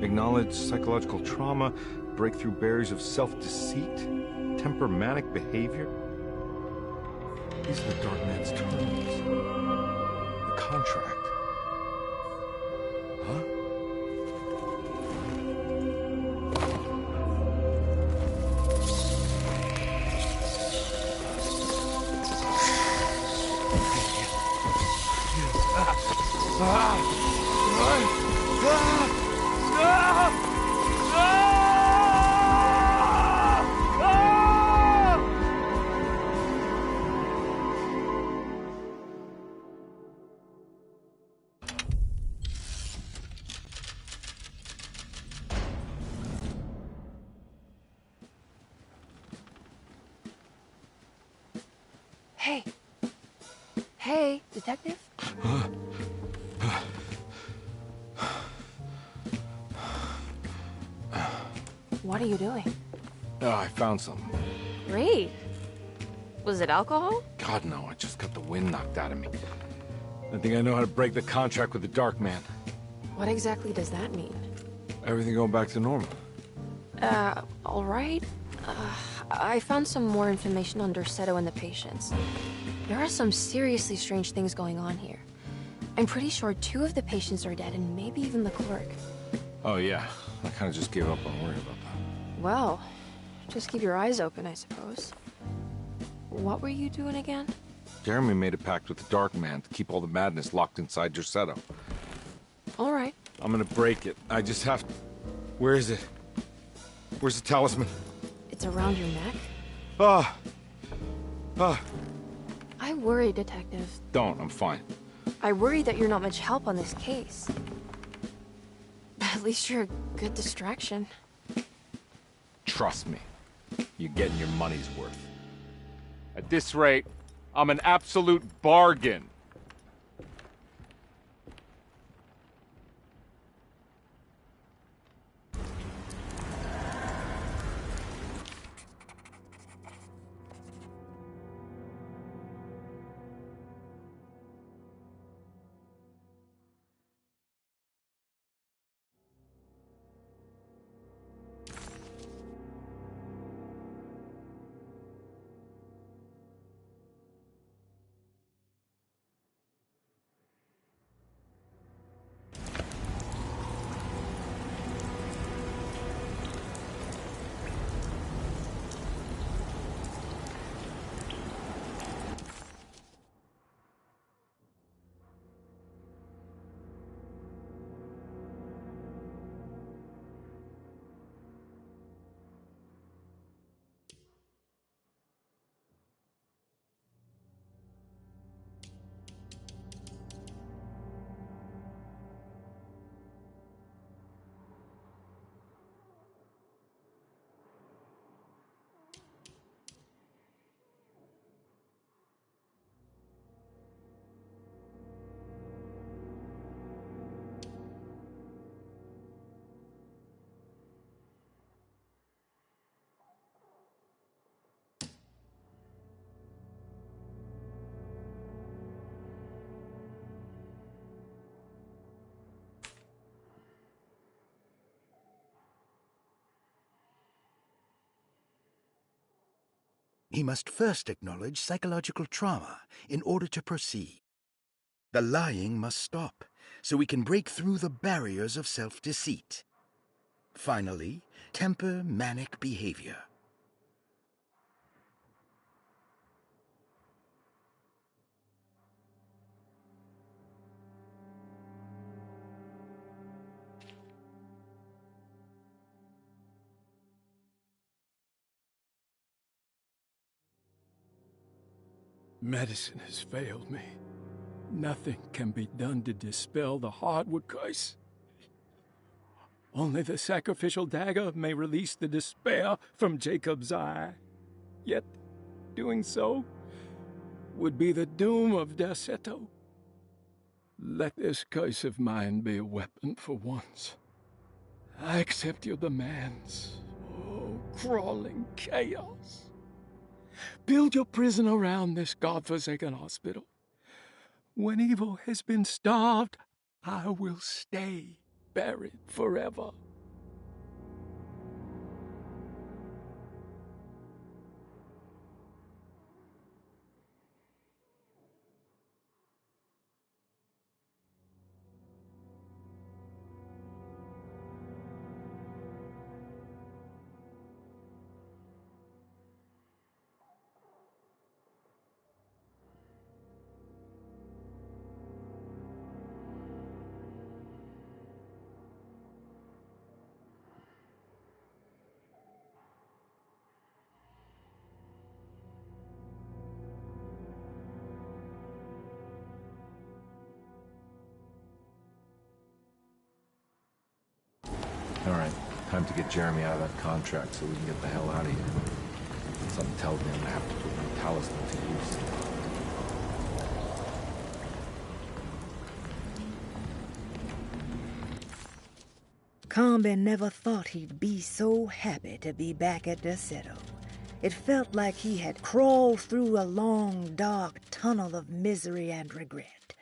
Acknowledge psychological trauma, breakthrough barriers of self-deceit, temper manic behavior. These are the Dark Man's terms. The contract. Huh? Hey. Hey, detective? What are you doing? Oh, I found something. Great. Was it alcohol? God, no, I just got the wind knocked out of me. I think I know how to break the contract with the Dark Man. What exactly does that mean? Everything going back to normal. All right. I found some more information on Dorsetto and the patients. There are some seriously strange things going on here. I'm pretty sure 2 of the patients are dead, and maybe even the clerk. Oh, yeah. I kind of just gave up on worrying about that. Well, just keep your eyes open, I suppose. What were you doing again? Jeremy made a pact with the Dark Man to keep all the madness locked inside Dorsetto. All right. I'm gonna break it. I just have to... Where is it? Where's the talisman? It's around your neck? I worry, Detective. Don't, I'm fine. I worry that you're not much help on this case. At least you're a good distraction. Trust me. You're getting your money's worth. At this rate, I'm an absolute bargain. He must first acknowledge psychological trauma in order to proceed. The lying must stop, so we can break through the barriers of self-deceit. Finally, temper manic behavior. Medicine has failed me. Nothing can be done to dispel the hardwood curse. Only the sacrificial dagger may release the despair from Jacob's eye. Yet, doing so would be the doom of Derceto. Let this curse of mine be a weapon for once. I accept your demands. Oh, crawling chaos. Build your prison around this godforsaken hospital. When evil has been starved, I will stay buried forever. All right, time to get Jeremy out of that contract so we can get the hell out of here. Something tells me I'm gonna have to put my talisman to use. Combe never thought he'd be so happy to be back at Derceto. It felt like he had crawled through a long, dark tunnel of misery and regret.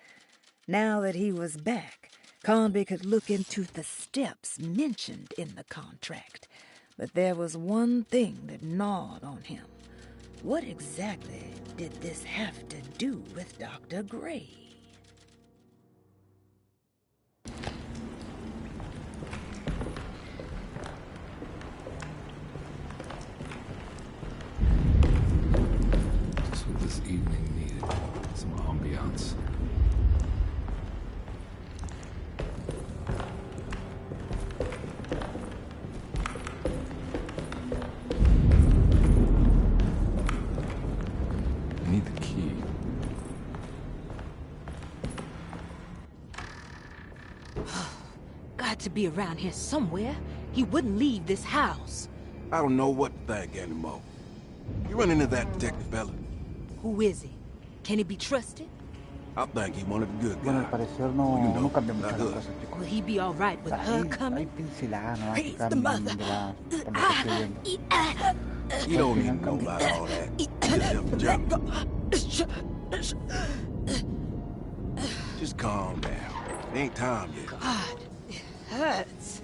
Now that he was back, Combe could look into the steps mentioned in the contract. But there was one thing that gnawed on him. What exactly did this have to do with Dr. Gray? Just what this evening needed. Some ambiance. I need the key. Got to be around here somewhere. He wouldn't leave this house. I don't know what to think anymore. You run into that detective fella? Who is he? Can he be trusted? I think he one of the good Bueno, guys. al parecer no, You know, no cambió mucho not la us. cosa, chicos. Will he be all right with her Hay coming? pinceladas, no Praise cambio the mother. de la, por lo que estoy viendo. You don't even know about all that. Just help the job. Just calm down. It ain't time yet. God, it hurts.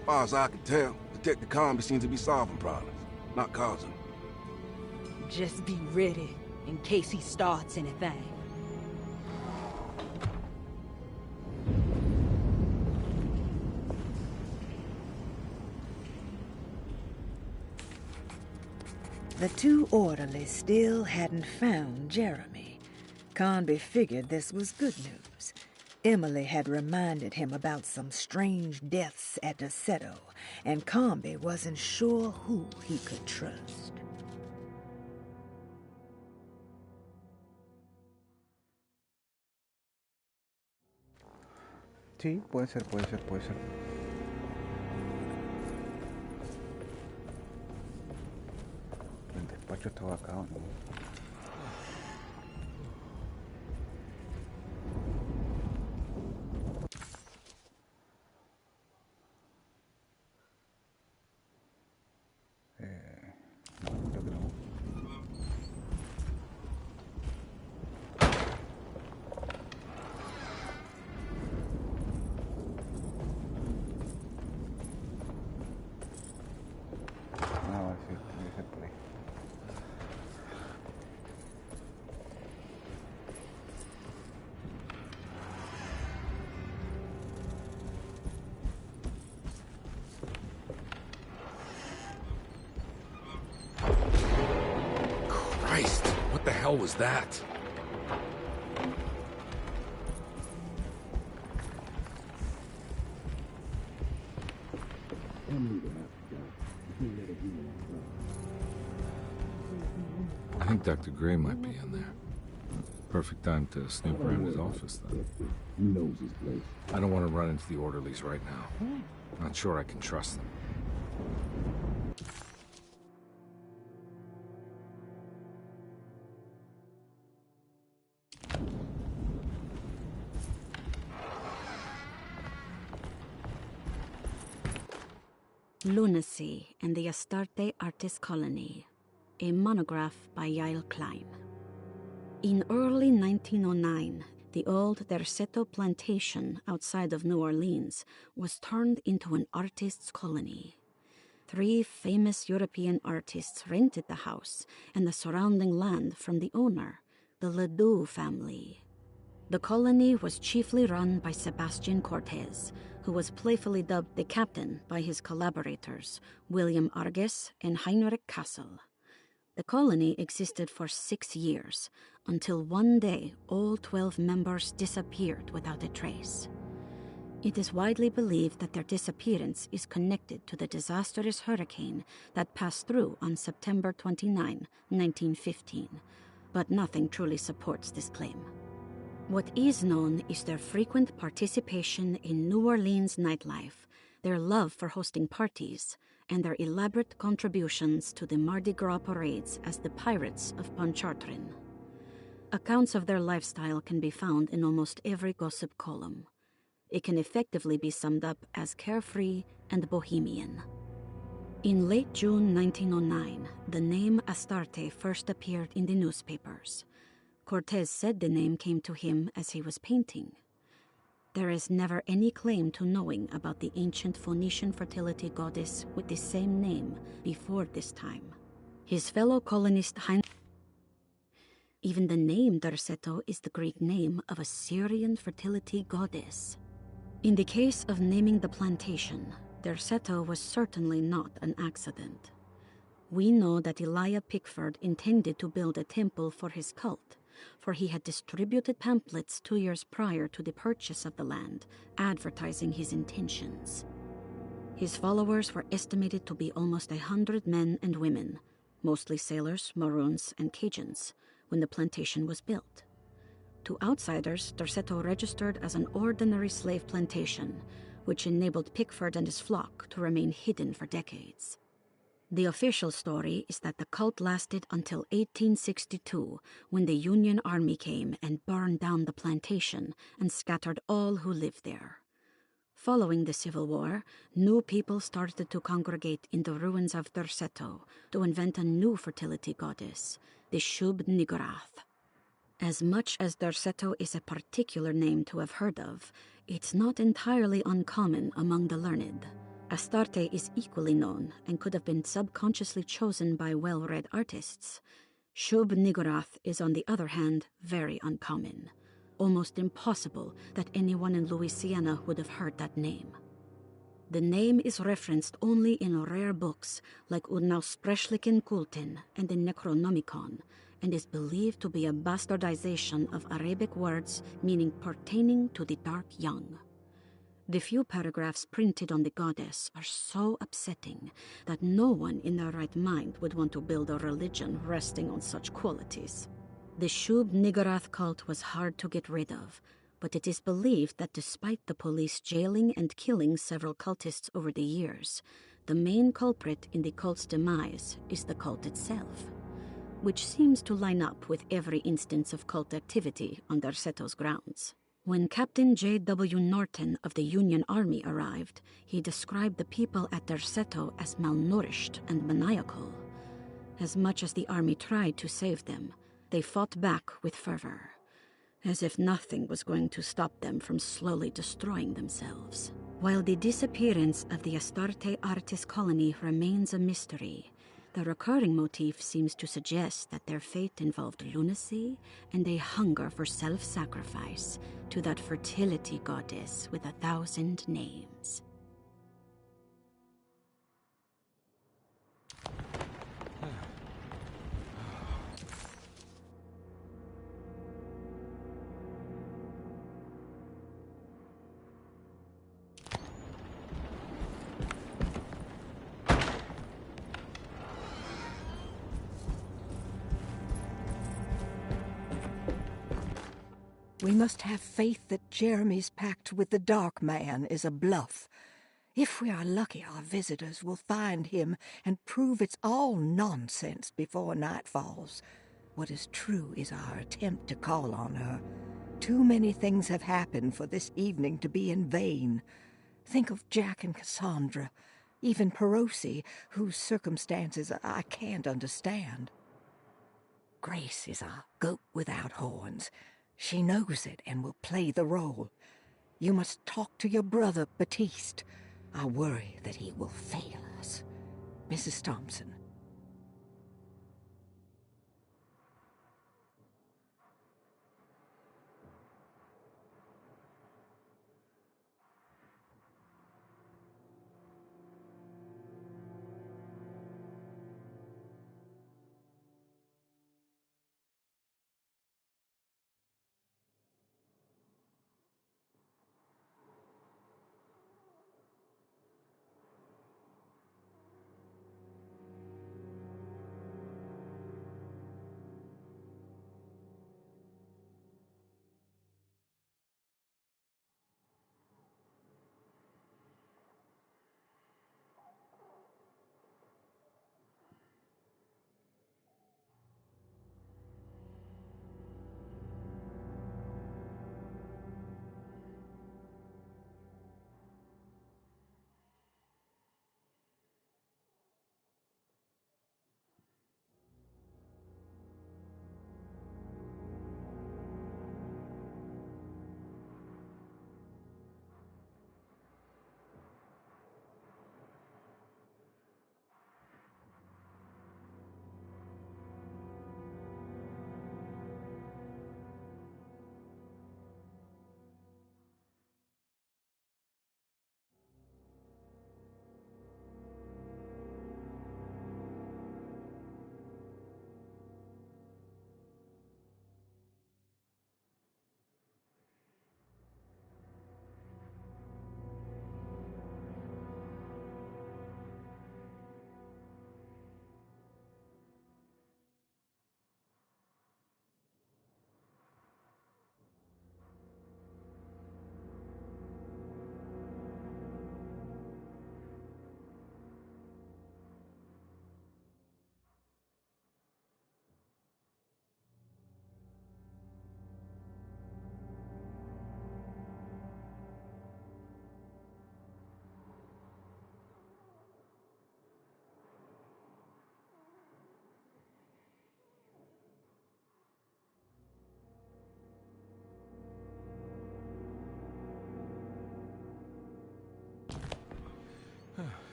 As far as I can tell, Detective Combe seems to be solving problems, not causing them. Just be ready in case he starts anything. The two orderlies still hadn't found Jeremy. Conby figured this was good news. Emily had reminded him about some strange deaths at Derceto, and Conby wasn't sure who he could trust. Sí, puede ser, puede ser, puede ser. El despacho estaba acá, ¿o no? No, creo que no. Ah, sí, tiene que ser por ahí. Christ, what the hell was that? I think Dr. Gray might be in there. Perfect time to snoop around his office, then. He knows his place. I don't want to run into the orderlies right now. Not sure I can trust them. Lunacy and the Astarte Artist Colony, a monograph by Yael Klein. In early 1909, the old Derceto plantation outside of New Orleans was turned into an artist's colony. 3 famous European artists rented the house and the surrounding land from the owner, the Ledoux family. The colony was chiefly run by Sebastian Cortez, who was playfully dubbed the captain by his collaborators, William Arges and Heinrich Kassel. The colony existed for 6 years, until one day all 12 members disappeared without a trace. It is widely believed that their disappearance is connected to the disastrous hurricane that passed through on September 29, 1915, but nothing truly supports this claim. What is known is their frequent participation in New Orleans nightlife, their love for hosting parties, and their elaborate contributions to the Mardi Gras parades as the Pirates of Pontchartrain. Accounts of their lifestyle can be found in almost every gossip column. It can effectively be summed up as carefree and bohemian. In late June 1909, the name Astarte first appeared in the newspapers. Cortez said the name came to him as he was painting. There is never any claim to knowing about the ancient Phoenician fertility goddess with the same name before this time. His fellow colonist Even the name Derceto is the Greek name of a Syrian fertility goddess. In the case of naming the plantation, Derceto was certainly not an accident. We know that Elijah Pickford intended to build a temple for his cult, for he had distributed pamphlets 2 years prior to the purchase of the land, advertising his intentions. His followers were estimated to be almost 100 men and women, mostly sailors, Maroons, and Cajuns, when the plantation was built. To outsiders, Derceto registered as an ordinary slave plantation, which enabled Pickford and his flock to remain hidden for decades. The official story is that the cult lasted until 1862, when the Union Army came and burned down the plantation and scattered all who lived there. Following the Civil War, new people started to congregate in the ruins of Derceto to invent a new fertility goddess, the Shub-Niggurath. As much as Derceto is a particular name to have heard of, it's not entirely uncommon among the learned. Astarte is equally known and could have been subconsciously chosen by well-read artists. Shub-Niggurath is, on the other hand, very uncommon. Almost impossible that anyone in Louisiana would have heard that name. The name is referenced only in rare books like Unaussprechlichen Kulten and the Necronomicon, and is believed to be a bastardization of Arabic words meaning pertaining to the dark young. The few paragraphs printed on the goddess are so upsetting that no one in their right mind would want to build a religion resting on such qualities. The Shub-Niggurath cult was hard to get rid of, but it is believed that despite the police jailing and killing several cultists over the years, the main culprit in the cult's demise is the cult itself, which seems to line up with every instance of cult activity on Derceto's grounds. When Captain J.W. Norton of the Union Army arrived, he described the people at Derceto as malnourished and maniacal. As much as the army tried to save them, they fought back with fervor, as if nothing was going to stop them from slowly destroying themselves. While the disappearance of the Astarte Artist Colony remains a mystery, the recurring motif seems to suggest that their fate involved lunacy and a hunger for self-sacrifice to that fertility goddess with 1,000 names. We must have faith that Jeremy's pact with the Dark Man is a bluff. If we are lucky, our visitors will find him and prove it's all nonsense before night falls. What is true is our attempt to call on her. Too many things have happened for this evening to be in vain. Think of Jack and Cassandra, even Perosi, whose circumstances I can't understand. Grace is a goat without horns. She knows it and will play the role. You must talk to your brother, Batiste. I worry that he will fail us. Mrs. Thompson.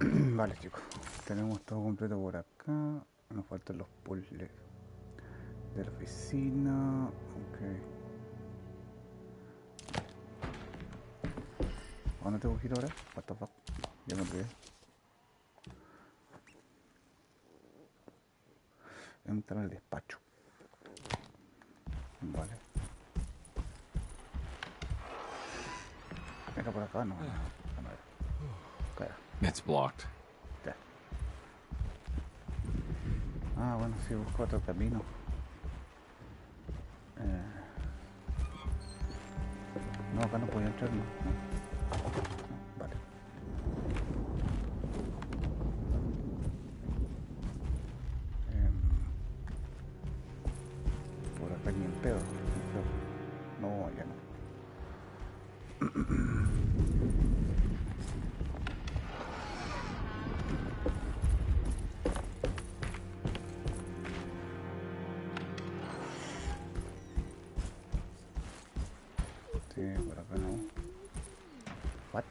Vale, chicos, tenemos todo completo por acá. Nos faltan los puzzles de la oficina. Ok. ¿A dónde tengo que ir ahora? What the fuck? Ya me olvidé. Entrar al despacho. Vale. Era por acá, no. It's blocked. Ya. Ah, bueno, sí, busco otro camino. No, acá no podía entrar, no. Vale. Por acá ni en pedo. No, ya no. Por acá no. What?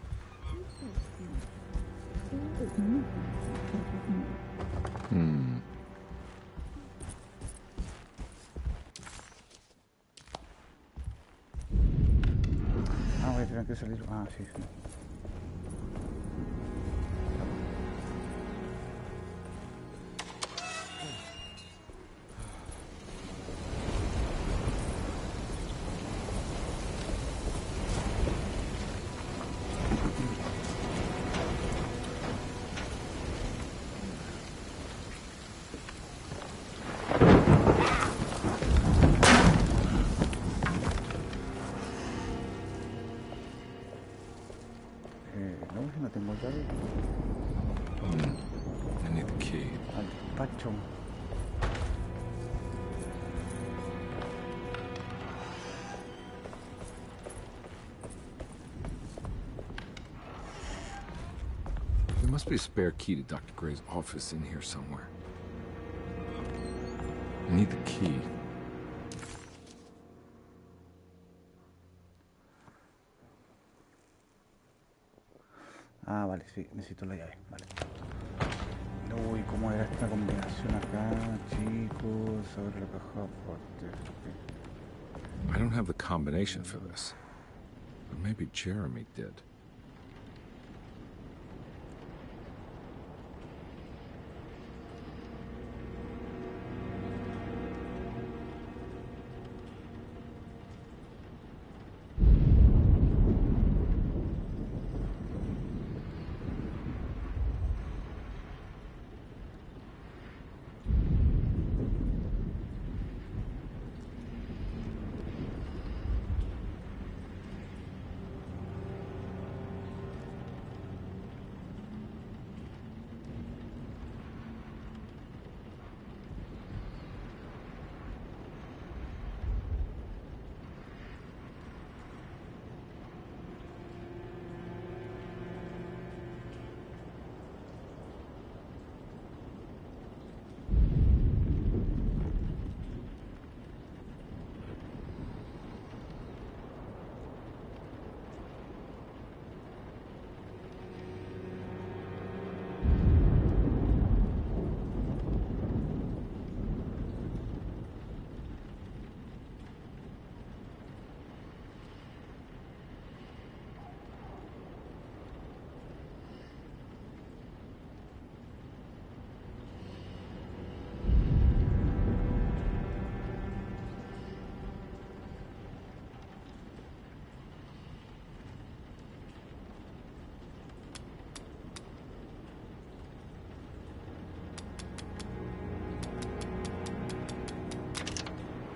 Ah, voy a tener que salir. Ah, sí, sí. mucho. There must be a spare key to Dr. Gray's office in here somewhere. I need the key. Ah, vale, sí, necesito la llave, vale. Uy, ¿cómo era esta combinación acá, chicos? Abre la caja fuerte. I don't have the combination for this. But maybe Jeremy did.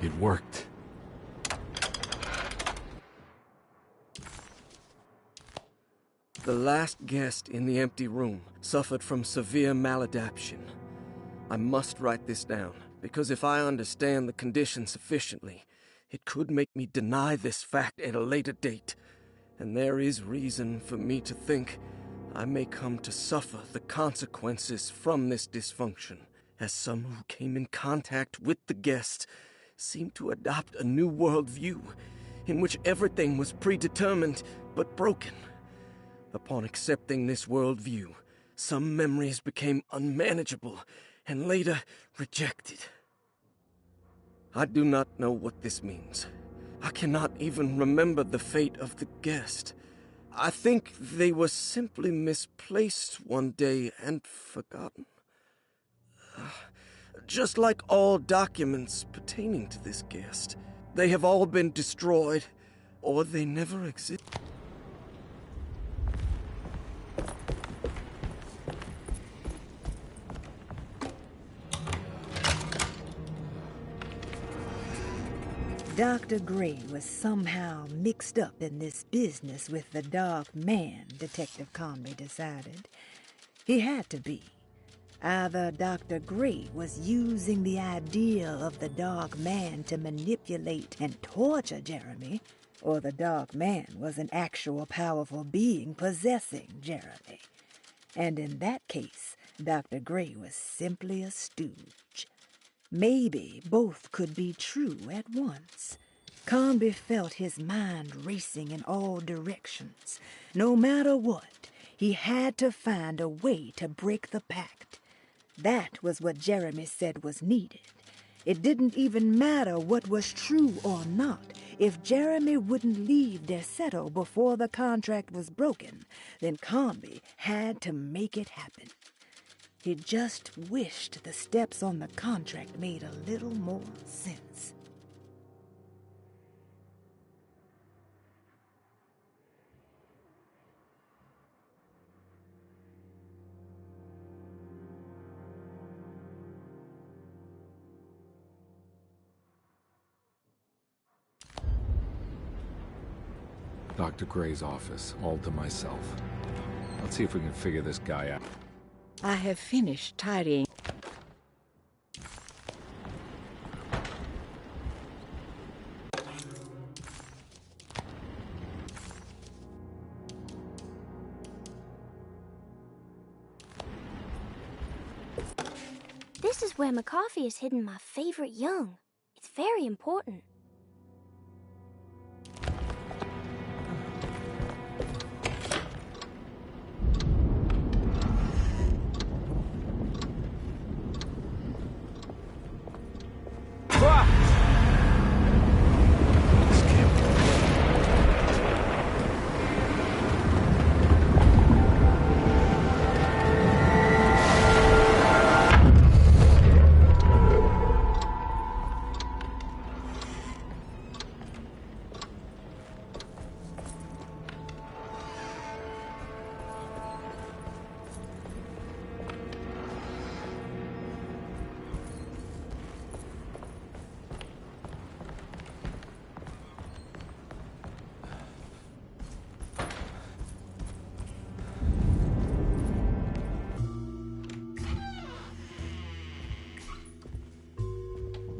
It worked. The last guest in the empty room suffered from severe maladaptation. I must write this down, because if I understand the condition sufficiently, it could make me deny this fact at a later date, and there is reason for me to think I may come to suffer the consequences from this dysfunction, as some who came in contact with the guest seemed to adopt a new worldview in which everything was predetermined but broken. Upon accepting this worldview, some memories became unmanageable and later rejected. I do not know what this means. I cannot even remember the fate of the guest. I think they were simply misplaced one day and forgotten. Just like all documents pertaining to this guest, they have all been destroyed, or they never existed. Dr. Gray was somehow mixed up in this business with the Dark Man, Detective Conway decided. He had to be. Either Dr. Gray was using the idea of the Dark Man to manipulate and torture Jeremy, or the Dark Man was an actual powerful being possessing Jeremy. And in that case, Dr. Gray was simply a stooge. Maybe both could be true at once. Conby felt his mind racing in all directions. No matter what, he had to find a way to break the pact. That was what Jeremy said was needed. It didn't even matter what was true or not. If Jeremy wouldn't leave Derceto before the contract was broken, then Conby had to make it happen. He just wished the steps on the contract made a little more sense. Dr. Gray's office, all to myself. Let's see if we can figure this guy out. I have finished tidying. This is where McCarthy has hidden my favorite young. It's very important.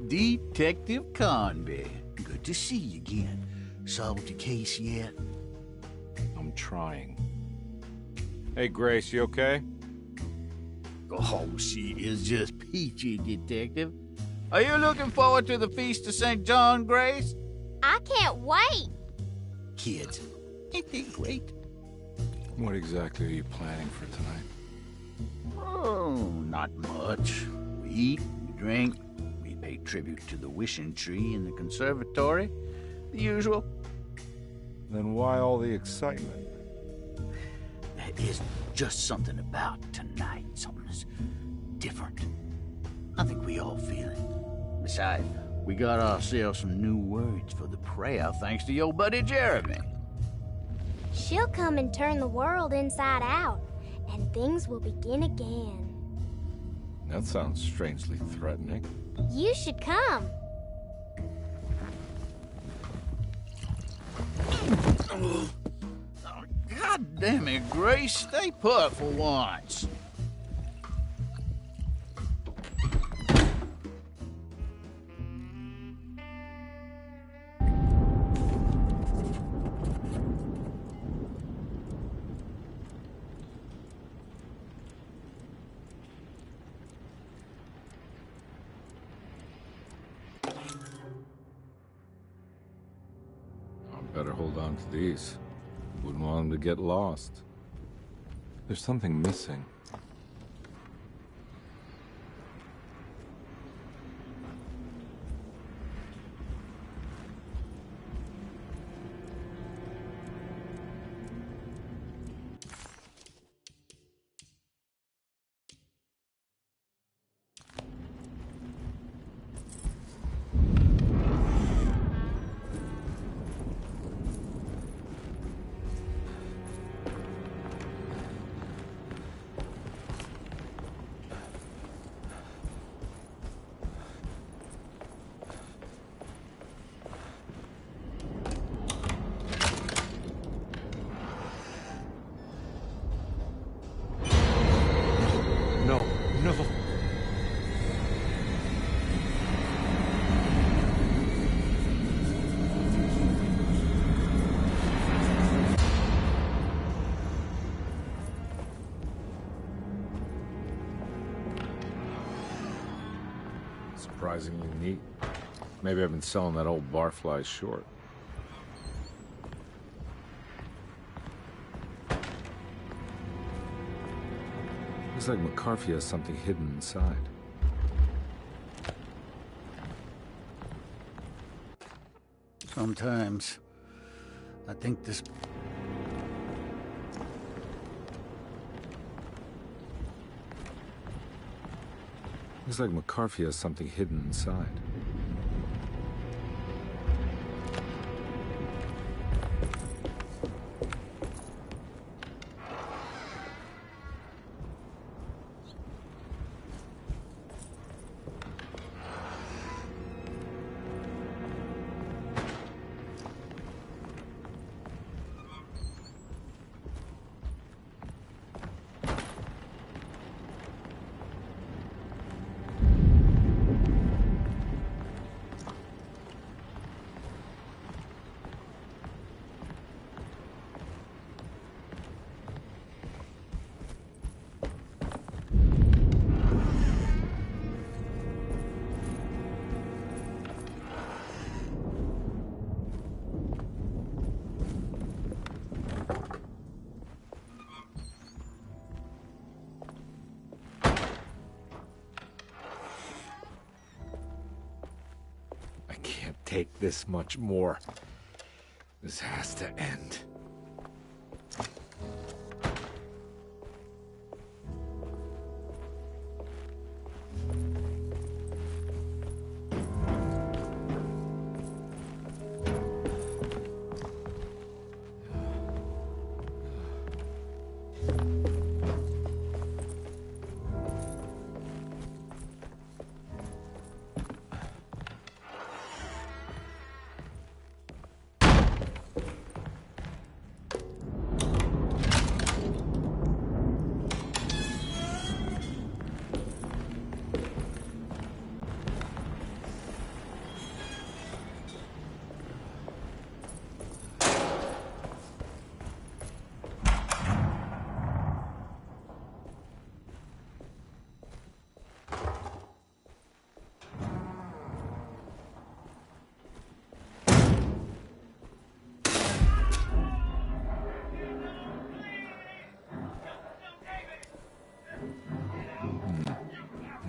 Detective Conby. Good to see you again. Solved your case yet? I'm trying. Hey, Grace, you okay? Oh, she is just peachy, Detective. Are you looking forward to the Feast of St. John, Grace? I can't wait. Kids, ain't they great? What exactly are you planning for tonight? Oh, not much. We eat, we drink, we pay tribute to the wishing tree in the conservatory. The usual. Then why all the excitement? There is just something about tonight. Something's different. I think we all feel it. Besides, we got ourselves some new words for the prayer thanks to your buddy Jeremy. She'll come and turn the world inside out, and things will begin again. That sounds strangely threatening. You should come. Oh, God damn it, Grace. Stay put for once. Better hold on to these. Wouldn't want them to get lost. There's something missing. Surprisingly neat. Maybe I've been selling that old barfly short. Looks like McCarthy has something hidden inside. Sometimes I think this... Looks like McCarthy has something hidden inside. take this much more. This has to end.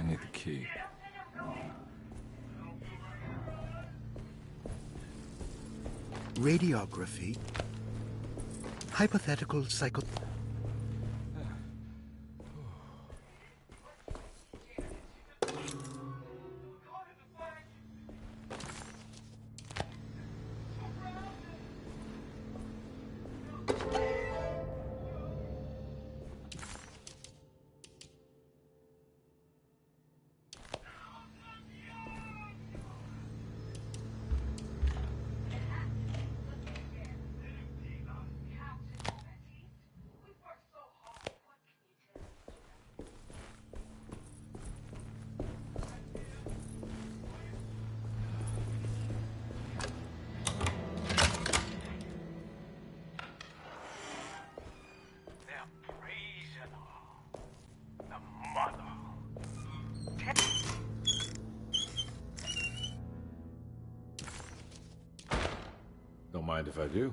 I need the key. Radiography. Hypothetical psycho... Don't mind if I do.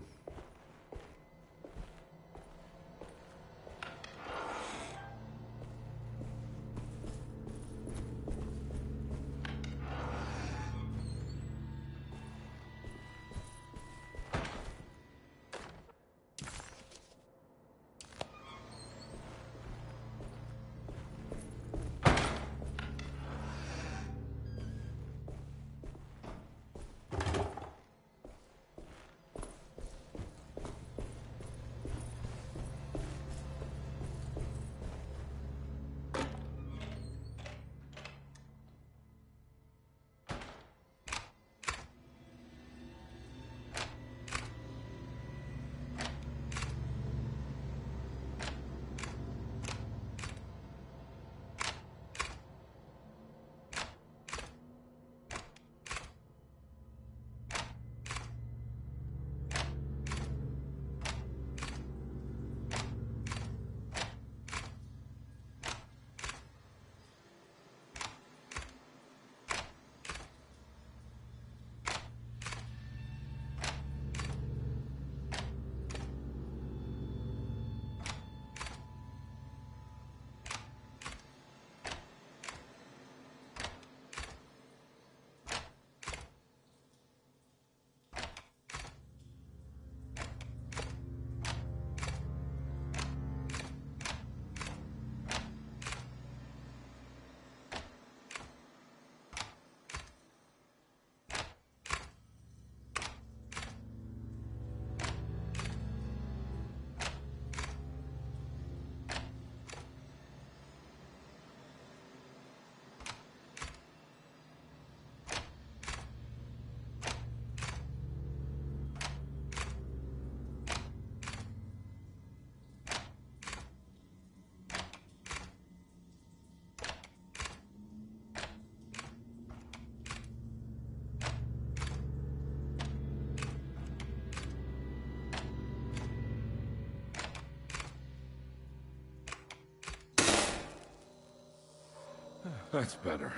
That's better.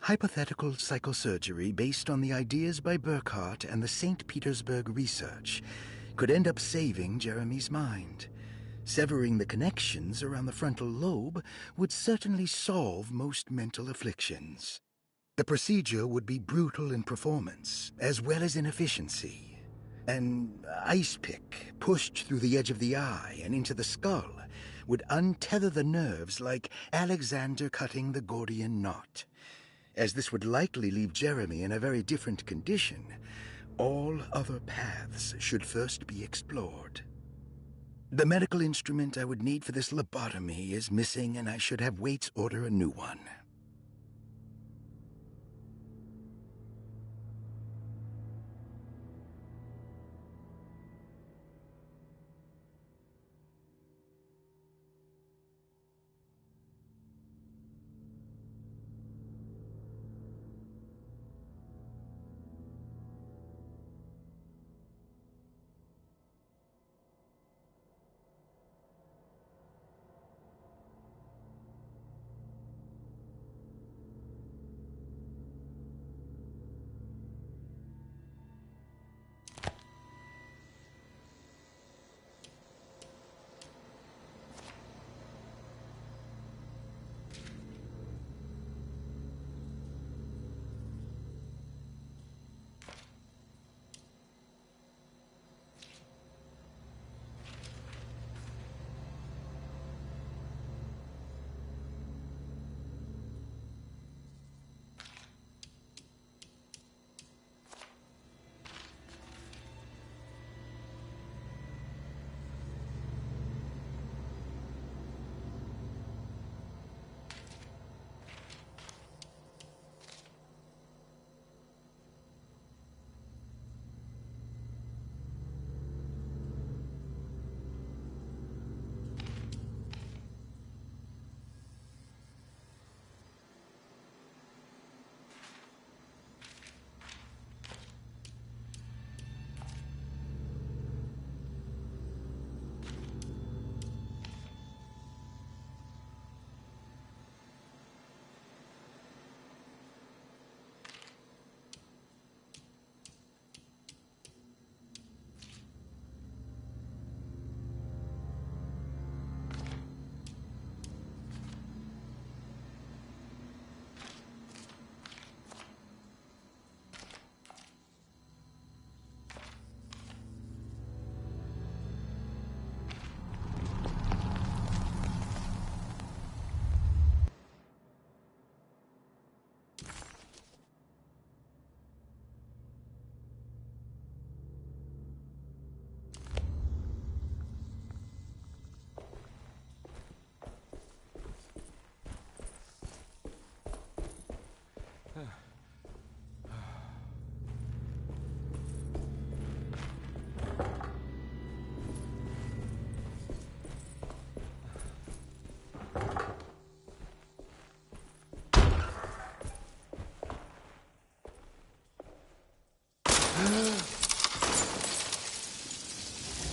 Hypothetical psychosurgery based on the ideas by Burckhardt and the St. Petersburg research could end up saving Jeremy's mind. Severing the connections around the frontal lobe would certainly solve most mental afflictions. The procedure would be brutal in performance, as well as in efficiency. An ice pick pushed through the edge of the eye and into the skull would untether the nerves like Alexander cutting the Gordian knot. As this would likely leave Jeremy in a very different condition, all other paths should first be explored. The medical instrument I would need for this lobotomy is missing, and I should have Waits order a new one.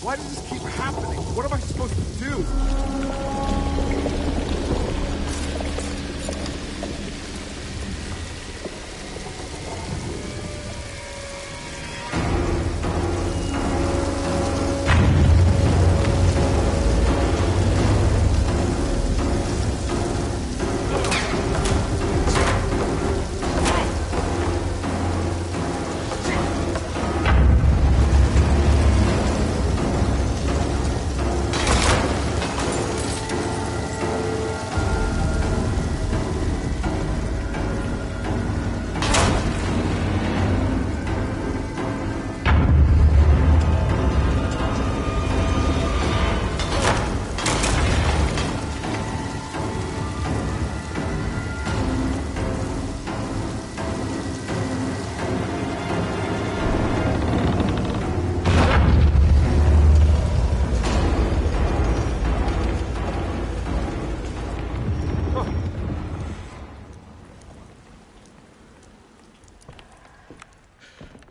Why does this keep happening? What am I supposed to do?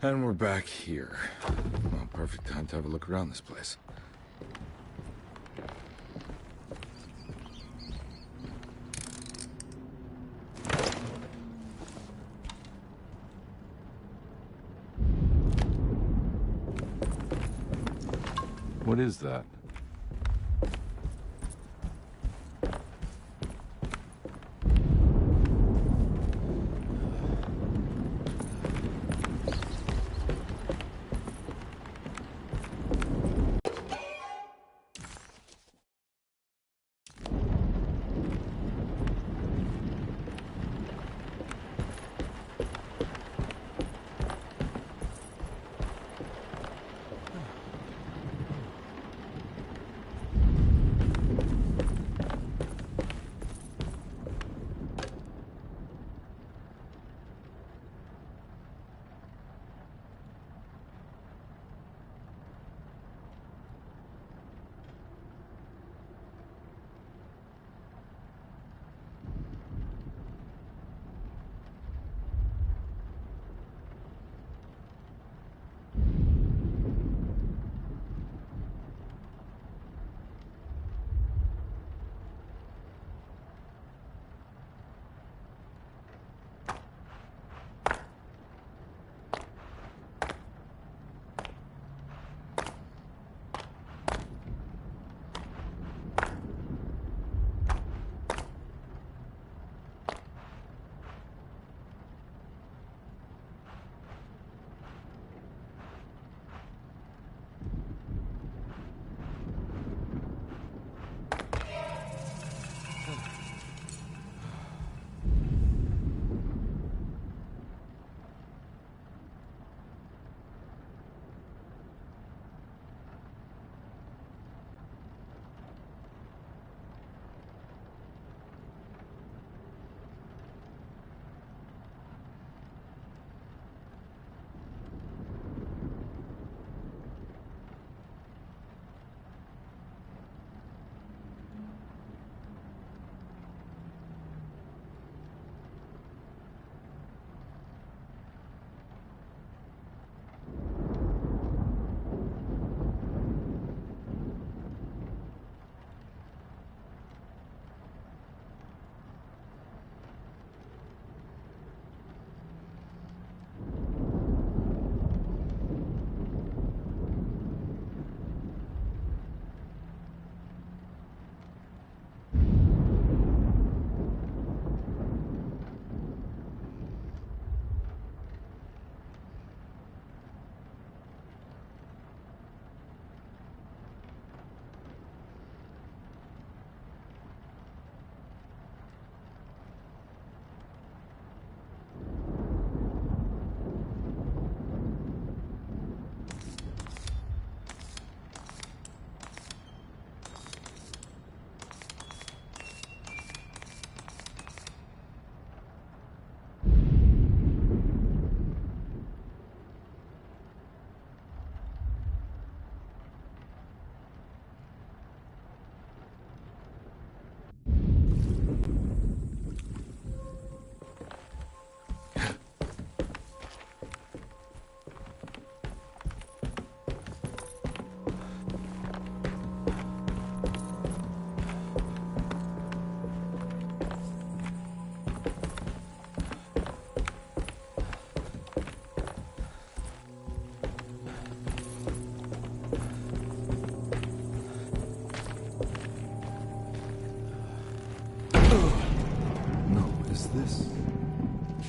And we're back here. Well, perfect time to have a look around this place. What is that?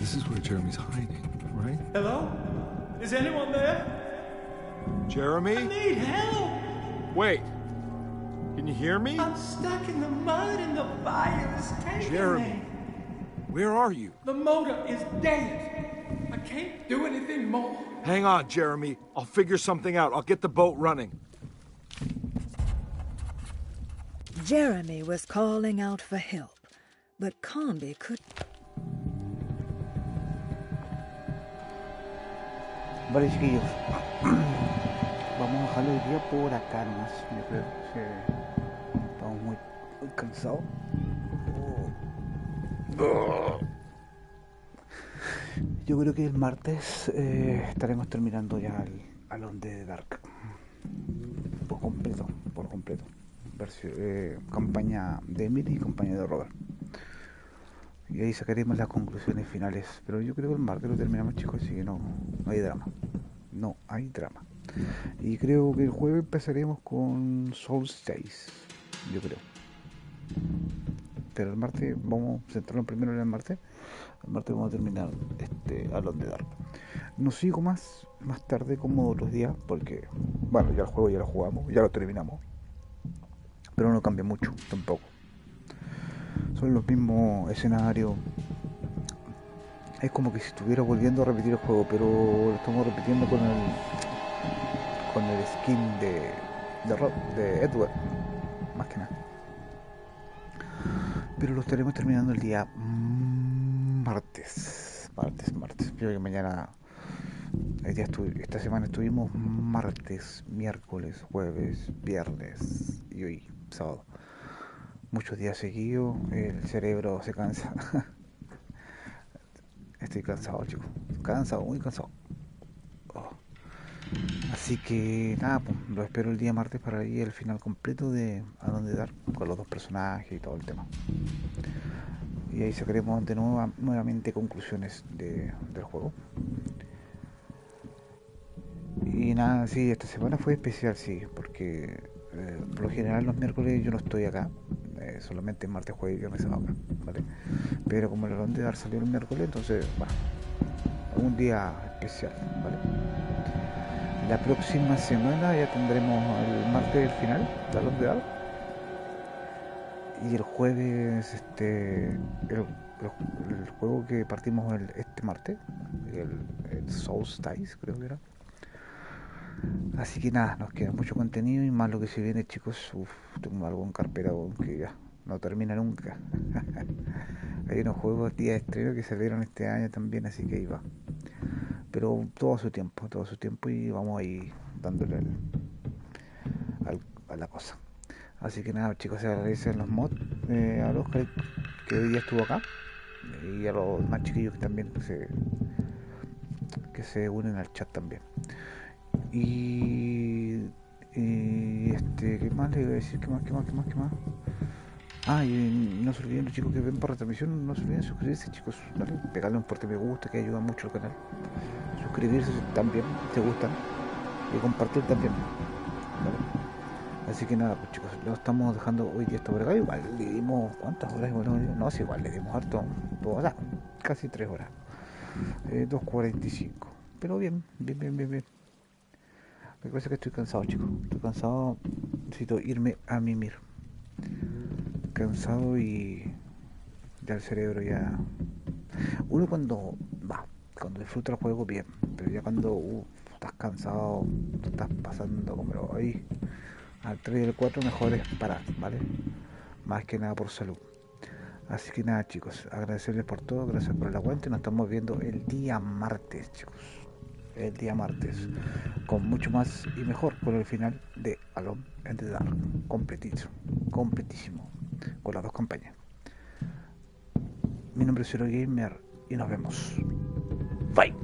This is where Jeremy's hiding, right? Hello? Is anyone there? Jeremy? I need help! Wait. Can you hear me? I'm stuck in the mud and the fire is taking Jeremy, me. where are you? The motor is dead. I can't do anything more. Hang on, Jeremy. I'll figure something out. I'll get the boat running. Jeremy was calling out for help, but Combi could... Vale, chiquillos. Vamos a dejarlo hoy día por acá nomás. Yo creo que estamos muy cansados. Yo creo que el martes estaremos terminando ya al On the Dark. Por completo. Campaña de Emily y campaña de Robert. Y ahí sacaremos las conclusiones finales. Pero yo creo que el martes lo terminamos, chicos, así que no hay drama. No hay drama. Y creo que el jueves empezaremos con Souls 6, yo creo. Pero el martes vamos a centrarnos primero en el martes. El martes vamos a terminar Alone in the Dark. No sigo más tarde como otros días, porque bueno, ya el juego ya lo jugamos, ya lo terminamos. Pero no cambia mucho tampoco. Son los mismos escenarios. Es como que si estuviera volviendo a repetir el juego, pero lo estamos repitiendo con el skin de Edward, más que nada. Pero lo estaremos terminando el día martes. Creo que mañana, esta semana estuvimos martes, miércoles, jueves, viernes y hoy, sábado. Muchos días seguidos, el cerebro se cansa. Estoy cansado, chicos. Muy cansado. Oh. Así que nada, pues, lo espero el día martes para ir el final completo de Alone in the Dark, con los dos personajes y todo el tema. Y ahí sacaremos de nuevamente conclusiones del juego. Y nada, sí, esta semana fue especial, sí, porque por lo general los miércoles yo no estoy acá. Solamente martes, jueves y viernes acá, ¿vale? Pero como el Alone in the Dark salió el miércoles, entonces, bueno, un día especial, ¿vale? La próxima semana ya tendremos el martes el final de Alone in the Dark. Y el jueves, el juego que partimos este martes, el Souls Dice, creo que era. Así que nada, nos queda mucho contenido y más lo que se viene, chicos. Tengo algo en carpeta que ya no termina nunca. Hay unos juegos día de estreno que salieron este año también, así que ahí va. Pero todo a su tiempo y vamos ahí dándole a la cosa. Así que nada, chicos, se agradecen los mods, a los que hoy día estuvo acá y a los más chiquillos que también que se unen al chat también. Y ¿qué más le iba a decir? ¿Qué más? Y no se olviden, los chicos que ven por retransmisión, no se olviden suscribirse, chicos, ¿vale? Pegarle un fuerte me gusta, que ayuda mucho al canal. Suscribirse también, si te gustan, y compartir también, ¿vale? Así que nada, pues chicos, lo estamos dejando hoy día por acá. Igual le dimos, ¿cuántas horas? Bueno, no sé, igual le dimos harto, casi 3 horas, 2:45, pero bien. Lo que pasa es que estoy cansado, chicos, necesito irme a mimir. Cansado y ya el cerebro ya... Uno cuando disfruta el juego bien, pero ya cuando estás cansado, estás pasando como ahí al 3 y al 4, mejor es parar, ¿vale? Más que nada por salud. Así que nada, chicos, agradecerles por todo, gracias por el aguante. Nos estamos viendo el día martes, chicos. El día martes, con mucho más y mejor, con el final de Alone in the Dark, completísimo, con las dos campañas. Mi nombre es Zero Gamer y nos vemos. Bye.